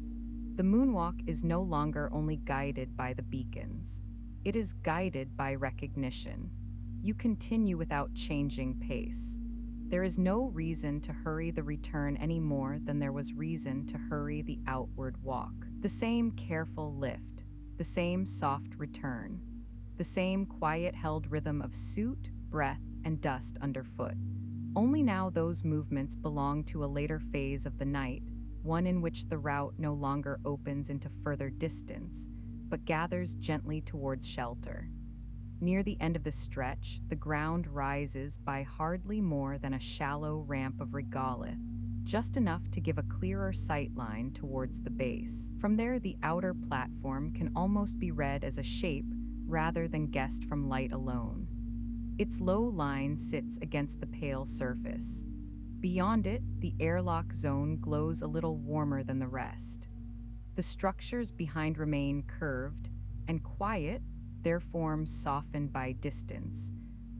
The moonwalk is no longer only guided by the beacons, it is guided by recognition. You continue without changing pace. There is no reason to hurry the return any more than there was reason to hurry the outward walk. The same careful lift, the same soft return, the same quiet held rhythm of suit, breath, and dust underfoot. Only now those movements belong to a later phase of the night, one in which the route no longer opens into further distance, but gathers gently towards shelter. Near the end of the stretch, the ground rises by hardly more than a shallow ramp of regolith, just enough to give a clearer sight line towards the base. From there, the outer platform can almost be read as a shape rather than guessed from light alone. Its low line sits against the pale surface. Beyond it, the airlock zone glows a little warmer than the rest. The structures behind remain curved and quiet, their forms softened by distance,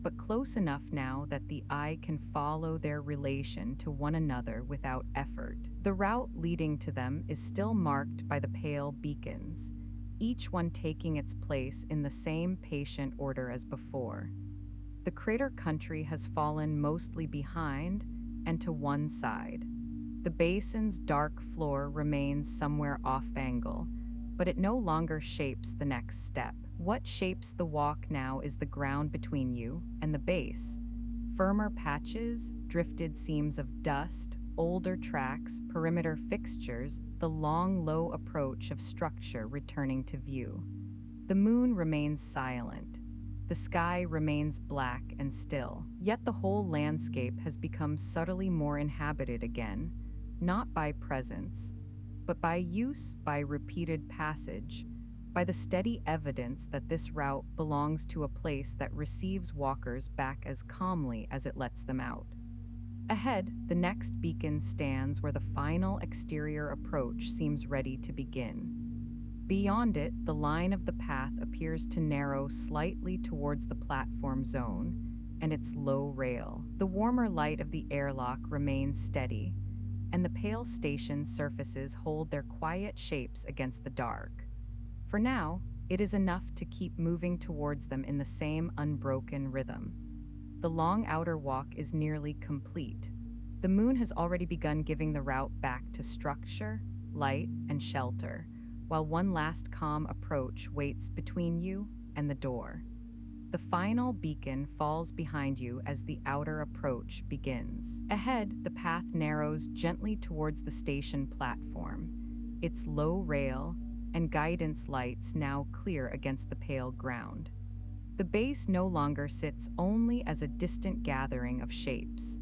but close enough now that the eye can follow their relation to one another without effort. The route leading to them is still marked by the pale beacons, each one taking its place in the same patient order as before. The crater country has fallen mostly behind and to one side. The basin's dark floor remains somewhere off-angle, but it no longer shapes the next step. What shapes the walk now is the ground between you and the base. Firmer patches, drifted seams of dust, older tracks, perimeter fixtures, the long, low approach of structure returning to view. The moon remains silent. The sky remains black and still, yet the whole landscape has become subtly more inhabited again, not by presence, but by use, by repeated passage, by the steady evidence that this route belongs to a place that receives walkers back as calmly as it lets them out. Ahead, the next beacon stands where the final exterior approach seems ready to begin. Beyond it, the line of the path appears to narrow slightly towards the platform zone and its low rail. The warmer light of the airlock remains steady, and the pale station surfaces hold their quiet shapes against the dark. For now, it is enough to keep moving towards them in the same unbroken rhythm. The long outer walk is nearly complete. The moon has already begun giving the route back to structure, light, and shelter, while one last calm approach waits between you and the door. The final beacon falls behind you as the outer approach begins. Ahead, the path narrows gently towards the station platform, its low rail and guidance lights now clear against the pale ground. The base no longer sits only as a distant gathering of shapes.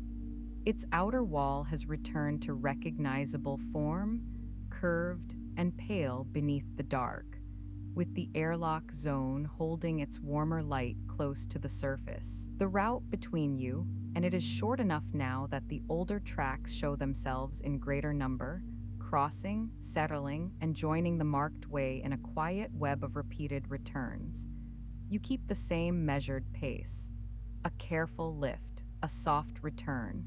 Its outer wall has returned to recognizable form, curved and pale beneath the dark, with the airlock zone holding its warmer light close to the surface. The route between you, and it is short enough now that the older tracks show themselves in greater number, crossing, settling, and joining the marked way in a quiet web of repeated returns. You keep the same measured pace. A careful lift, a soft return,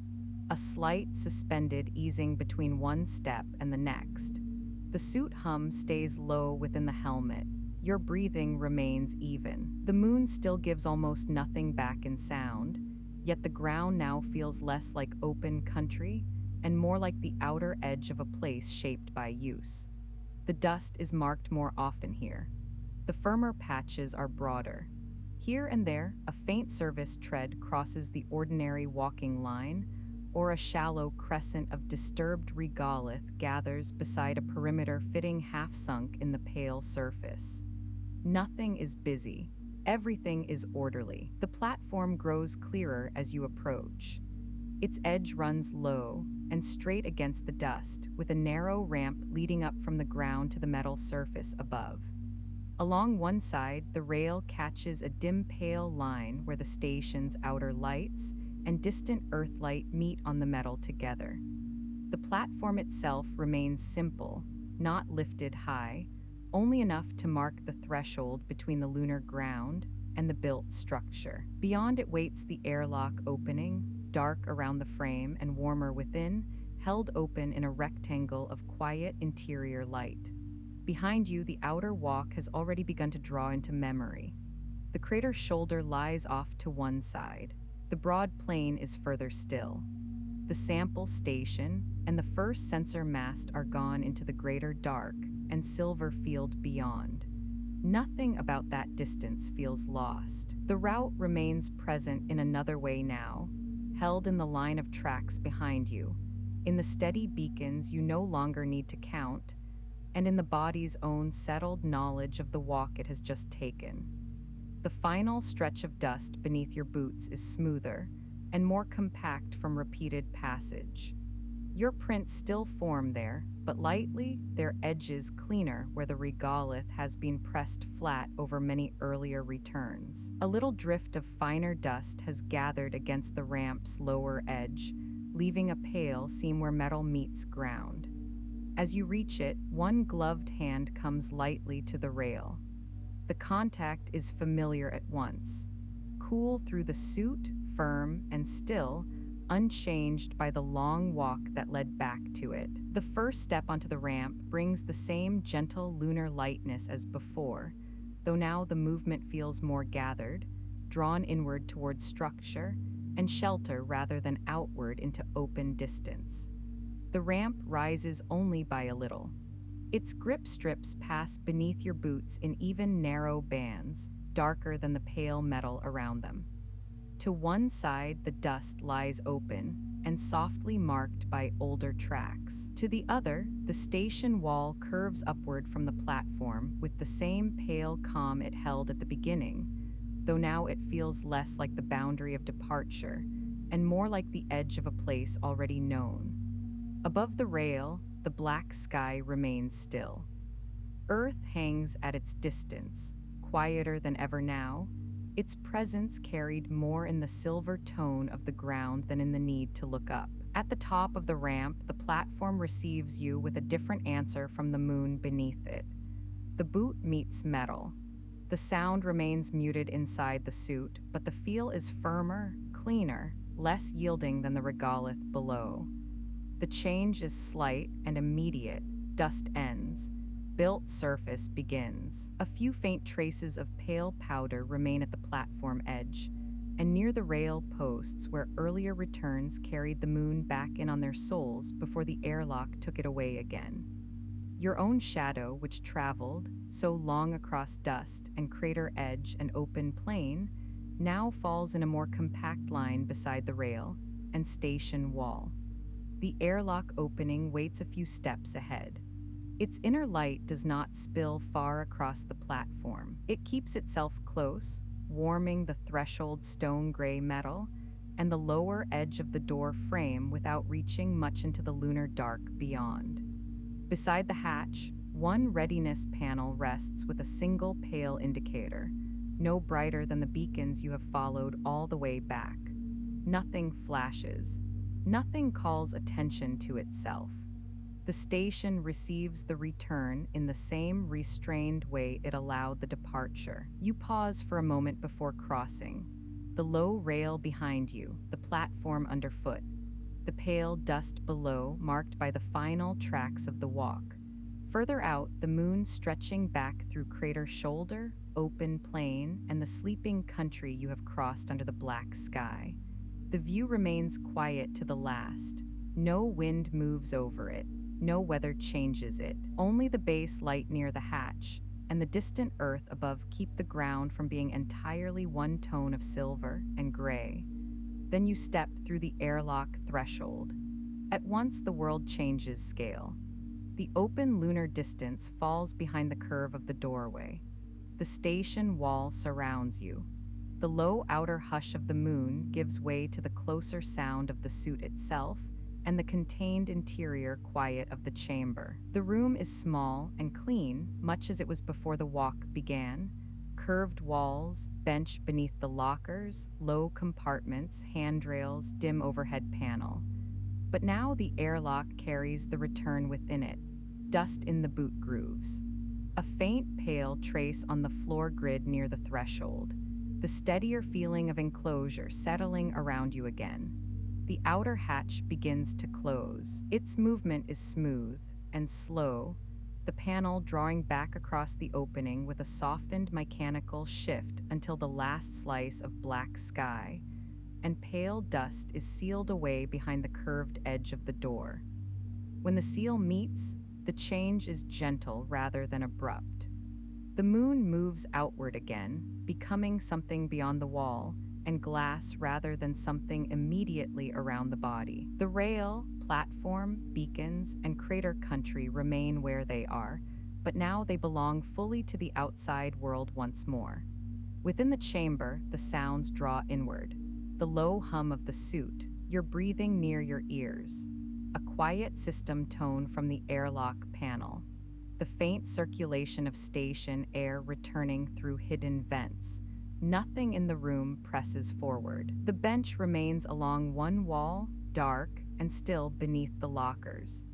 a slight suspended easing between one step and the next. The suit hum stays low within the helmet. Your breathing remains even. The moon still gives almost nothing back in sound, yet the ground now feels less like open country and more like the outer edge of a place shaped by use. The dust is marked more often here. The firmer patches are broader. Here and there, a faint service tread crosses the ordinary walking line, or a shallow crescent of disturbed regolith gathers beside a perimeter fitting half-sunk in the pale surface. Nothing is busy. Everything is orderly. The platform grows clearer as you approach. Its edge runs low and straight against the dust, with a narrow ramp leading up from the ground to the metal surface above. Along one side, the rail catches a dim pale line where the station's outer lights and distant Earthlight meet on the metal together. The platform itself remains simple, not lifted high, only enough to mark the threshold between the lunar ground and the built structure. Beyond it waits the airlock opening, dark around the frame and warmer within, held open in a rectangle of quiet interior light. Behind you, the outer walk has already begun to draw into memory. The crater's shoulder lies off to one side. The broad plain is further still. The sample station and the first sensor mast are gone into the greater dark and silver field beyond. Nothing about that distance feels lost. The route remains present in another way now, held in the line of tracks behind you, in the steady beacons you no longer need to count, and in the body's own settled knowledge of the walk it has just taken. The final stretch of dust beneath your boots is smoother and more compact from repeated passage. Your prints still form there, but lightly, their edges cleaner where the regolith has been pressed flat over many earlier returns. A little drift of finer dust has gathered against the ramp's lower edge, leaving a pale seam where metal meets ground. As you reach it, one gloved hand comes lightly to the rail. The contact is familiar at once. Cool through the suit, firm and still, unchanged by the long walk that led back to it. The first step onto the ramp brings the same gentle lunar lightness as before, though now the movement feels more gathered, drawn inward towards structure and shelter rather than outward into open distance. The ramp rises only by a little. Its grip strips pass beneath your boots in even narrow bands, darker than the pale metal around them. To one side, the dust lies open and softly marked by older tracks. To the other, the station wall curves upward from the platform with the same pale calm it held at the beginning, though now it feels less like the boundary of departure and more like the edge of a place already known. Above the rail, the black sky remains still. Earth hangs at its distance, quieter than ever now, its presence carried more in the silver tone of the ground than in the need to look up. At the top of the ramp, the platform receives you with a different answer from the moon beneath it. The boot meets metal. The sound remains muted inside the suit, but the feel is firmer, cleaner, less yielding than the regolith below. The change is slight and immediate. Dust ends. Built surface begins. A few faint traces of pale powder remain at the platform edge, and near the rail posts where earlier returns carried the moon back in on their soles before the airlock took it away again. Your own shadow, which traveled so long across dust and crater edge and open plain, now falls in a more compact line beside the rail and station wall. The airlock opening waits a few steps ahead. Its inner light does not spill far across the platform. It keeps itself close, warming the threshold stone-gray metal and the lower edge of the door frame without reaching much into the lunar dark beyond. Beside the hatch, one readiness panel rests with a single pale indicator, no brighter than the beacons you have followed all the way back. Nothing flashes. Nothing calls attention to itself. The station receives the return in the same restrained way it allowed the departure. You pause for a moment before crossing. The low rail behind you, the platform underfoot, the pale dust below marked by the final tracks of the walk. Further out, the moon stretching back through crater shoulder, open plain, and the sleeping country you have crossed under the black sky. The view remains quiet to the last. No wind moves over it. No weather changes it. Only the base light near the hatch and the distant earth above keep the ground from being entirely one tone of silver and gray. Then you step through the airlock threshold. At once, the world changes scale. The open lunar distance falls behind the curve of the doorway. The station wall surrounds you. The low outer hush of the moon gives way to the closer sound of the suit itself and the contained interior quiet of the chamber. The room is small and clean, much as it was before the walk began. Curved walls, bench beneath the lockers, low compartments, handrails, dim overhead panel. But now the airlock carries the return within it, dust in the boot grooves. A faint pale trace on the floor grid near the threshold, the steadier feeling of enclosure settling around you again. The outer hatch begins to close. Its movement is smooth and slow, the panel drawing back across the opening with a softened mechanical shift until the last slice of black sky and pale dust is sealed away behind the curved edge of the door. When the seal meets, the change is gentle rather than abrupt. The moon moves outward again, becoming something beyond the wall and glass rather than something immediately around the body. The rail, platform, beacons, and crater country remain where they are, but now they belong fully to the outside world once more. Within the chamber, the sounds draw inward. The low hum of the suit, your breathing near your ears. A quiet system tone from the airlock panel. The faint circulation of station air returning through hidden vents. Nothing in the room presses forward. The bench remains along one wall, dark and still beneath the lockers.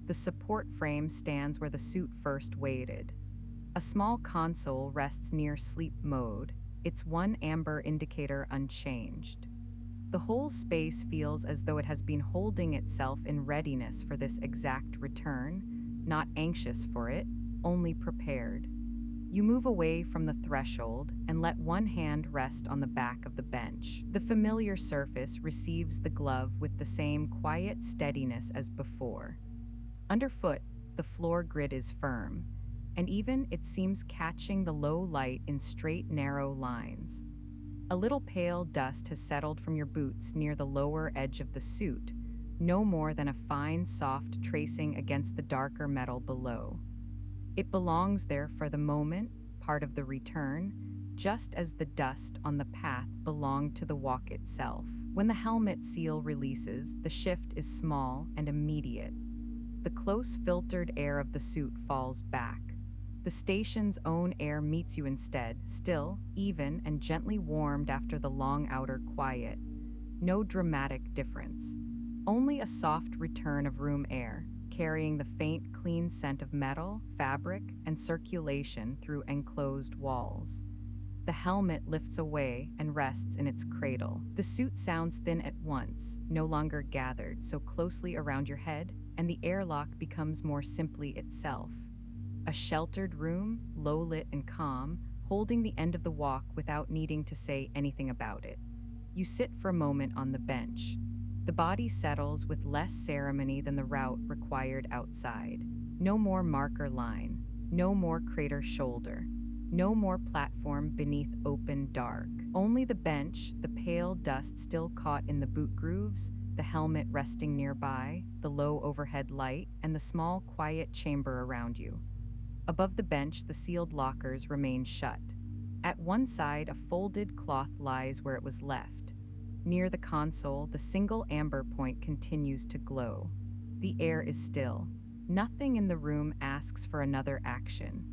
The support frame stands where the suit first waited. A small console rests near sleep mode, its one amber indicator unchanged. The whole space feels as though it has been holding itself in readiness for this exact return, not anxious for it, only prepared. You move away from the threshold and let one hand rest on the back of the bench. The familiar surface receives the glove with the same quiet steadiness as before. Underfoot, the floor grid is firm, and even it seems catching the low light in straight, narrow lines. A little pale dust has settled from your boots near the lower edge of the suit, no more than a fine, soft tracing against the darker metal below. It belongs there for the moment, part of the return, just as the dust on the path belonged to the walk itself. When the helmet seal releases, the shift is small and immediate. The close filtered air of the suit falls back. The station's own air meets you instead, still, even, and gently warmed after the long outer quiet. No dramatic difference. Only a soft return of room air, carrying the faint, clean scent of metal, fabric, and circulation through enclosed walls. The helmet lifts away and rests in its cradle. The suit sounds thin at once, no longer gathered so closely around your head, and the airlock becomes more simply itself. A sheltered room, low-lit and calm, holding the end of the walk without needing to say anything about it. You sit for a moment on the bench. The body settles with less ceremony than the route required outside. No more marker line, no more crater shoulder, no more platform beneath open dark. Only the bench, the pale dust still caught in the boot grooves, the helmet resting nearby, the low overhead light, and the small, quiet chamber around you. Above the bench, the sealed lockers remain shut. At one side, a folded cloth lies where it was left. Near the console, the single amber point continues to glow. The air is still. Nothing in the room asks for another action.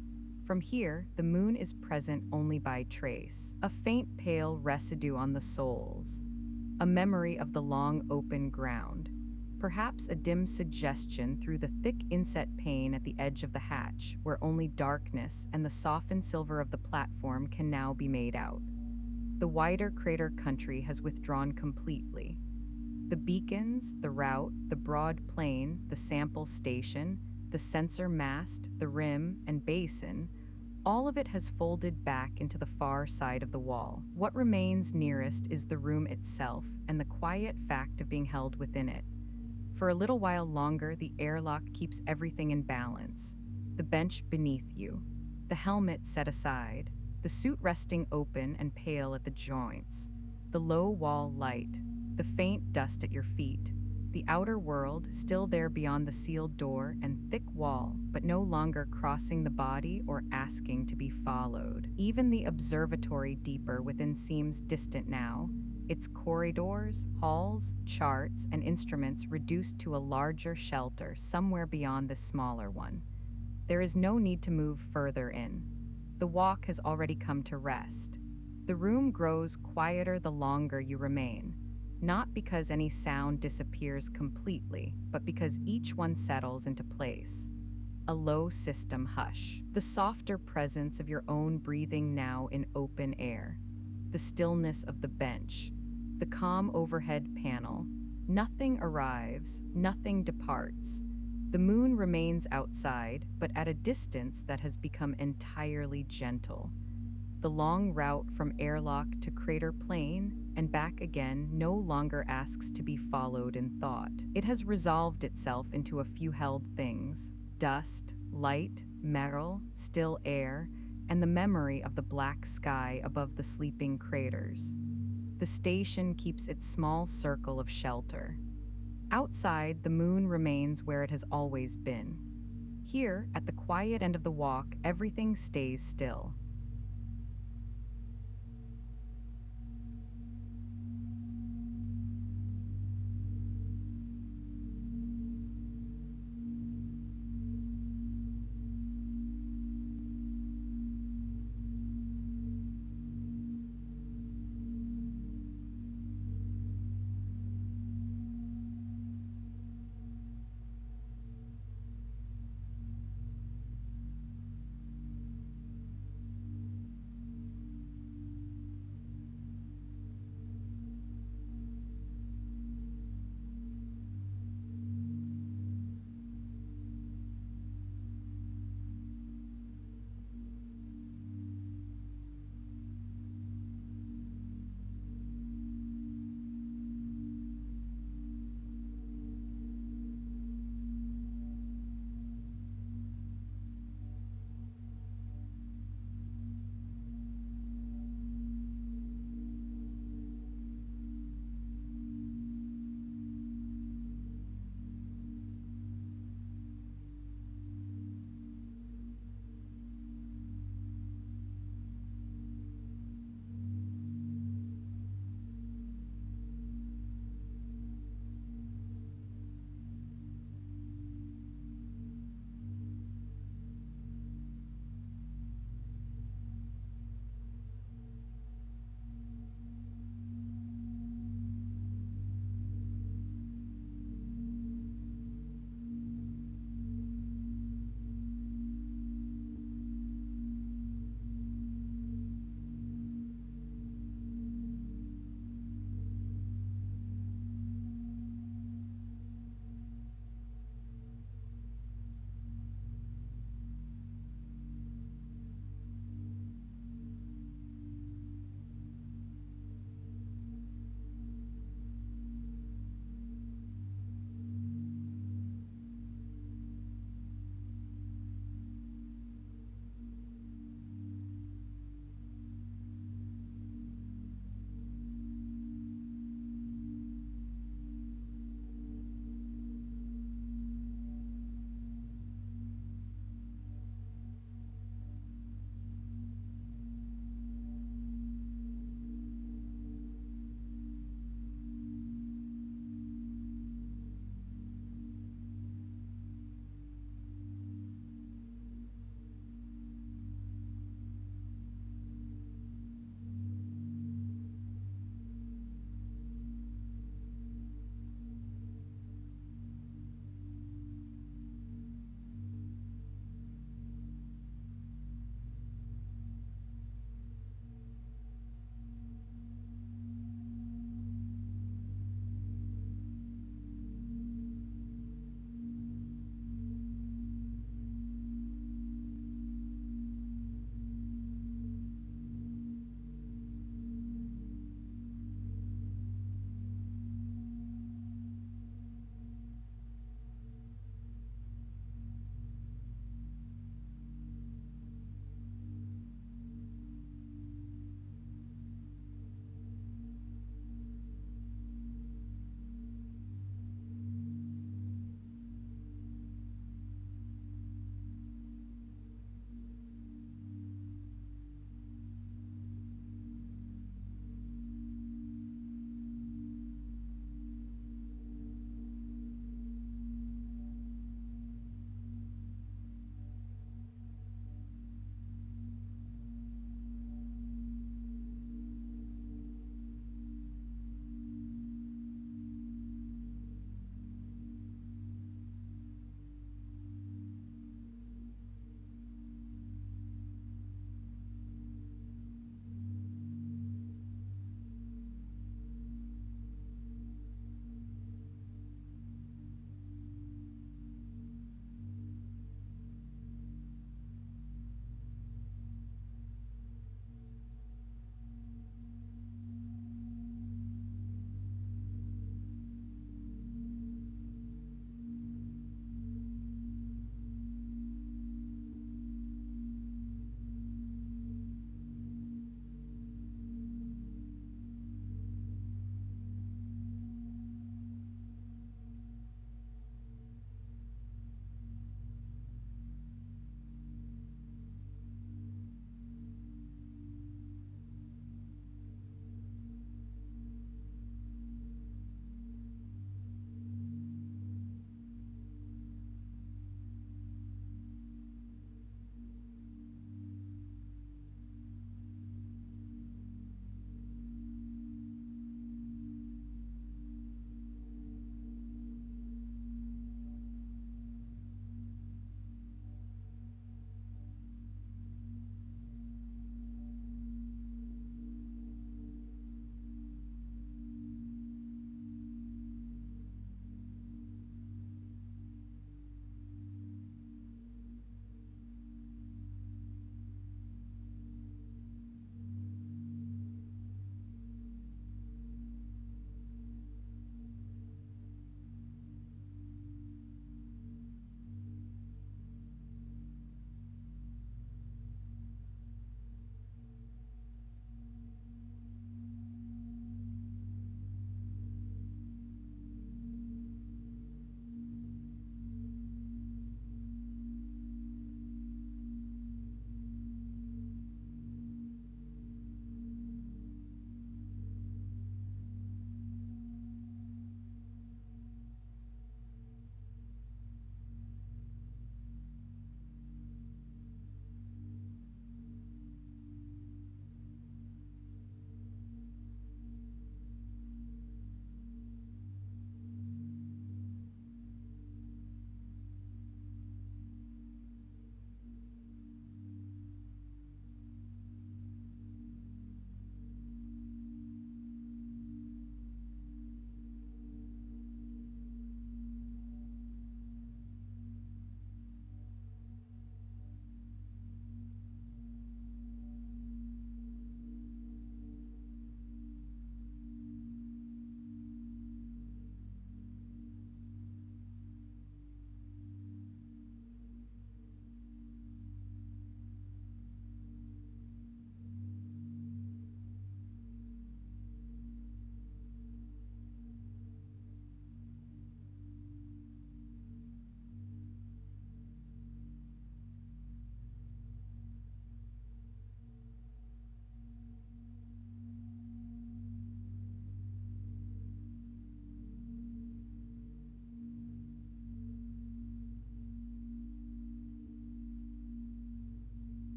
From here, the moon is present only by trace. A faint pale residue on the soles. A memory of the long open ground. Perhaps a dim suggestion through the thick inset pane at the edge of the hatch, where only darkness and the softened silver of the platform can now be made out. The wider crater country has withdrawn completely. The beacons, the route, the broad plain, the sample station, the sensor mast, the rim, and basin, all of it has folded back into the far side of the wall. What remains nearest is the room itself and the quiet fact of being held within it. For a little while longer, the airlock keeps everything in balance. The bench beneath you, the helmet set aside, the suit resting open and pale at the joints, the low wall light, the faint dust at your feet, the outer world still there beyond the sealed door and thick wall, but no longer crossing the body or asking to be followed. Even the observatory deeper within seems distant now, its corridors, halls, charts, and instruments reduced to a larger shelter somewhere beyond the smaller one. There is no need to move further in. The walk has already come to rest. The room grows quieter the longer you remain, not because any sound disappears completely, but because each one settles into place. A low system hush, the softer presence of your own breathing now in open air, the stillness of the bench, the calm overhead panel. Nothing arrives, nothing departs. The moon remains outside, but at a distance that has become entirely gentle. The long route from airlock to crater plain and back again no longer asks to be followed in thought. It has resolved itself into a few held things: dust, light, metal, still air, and the memory of the black sky above the sleeping craters. The station keeps its small circle of shelter. Outside, the moon remains where it has always been. Here, at the quiet end of the walk, everything stays still.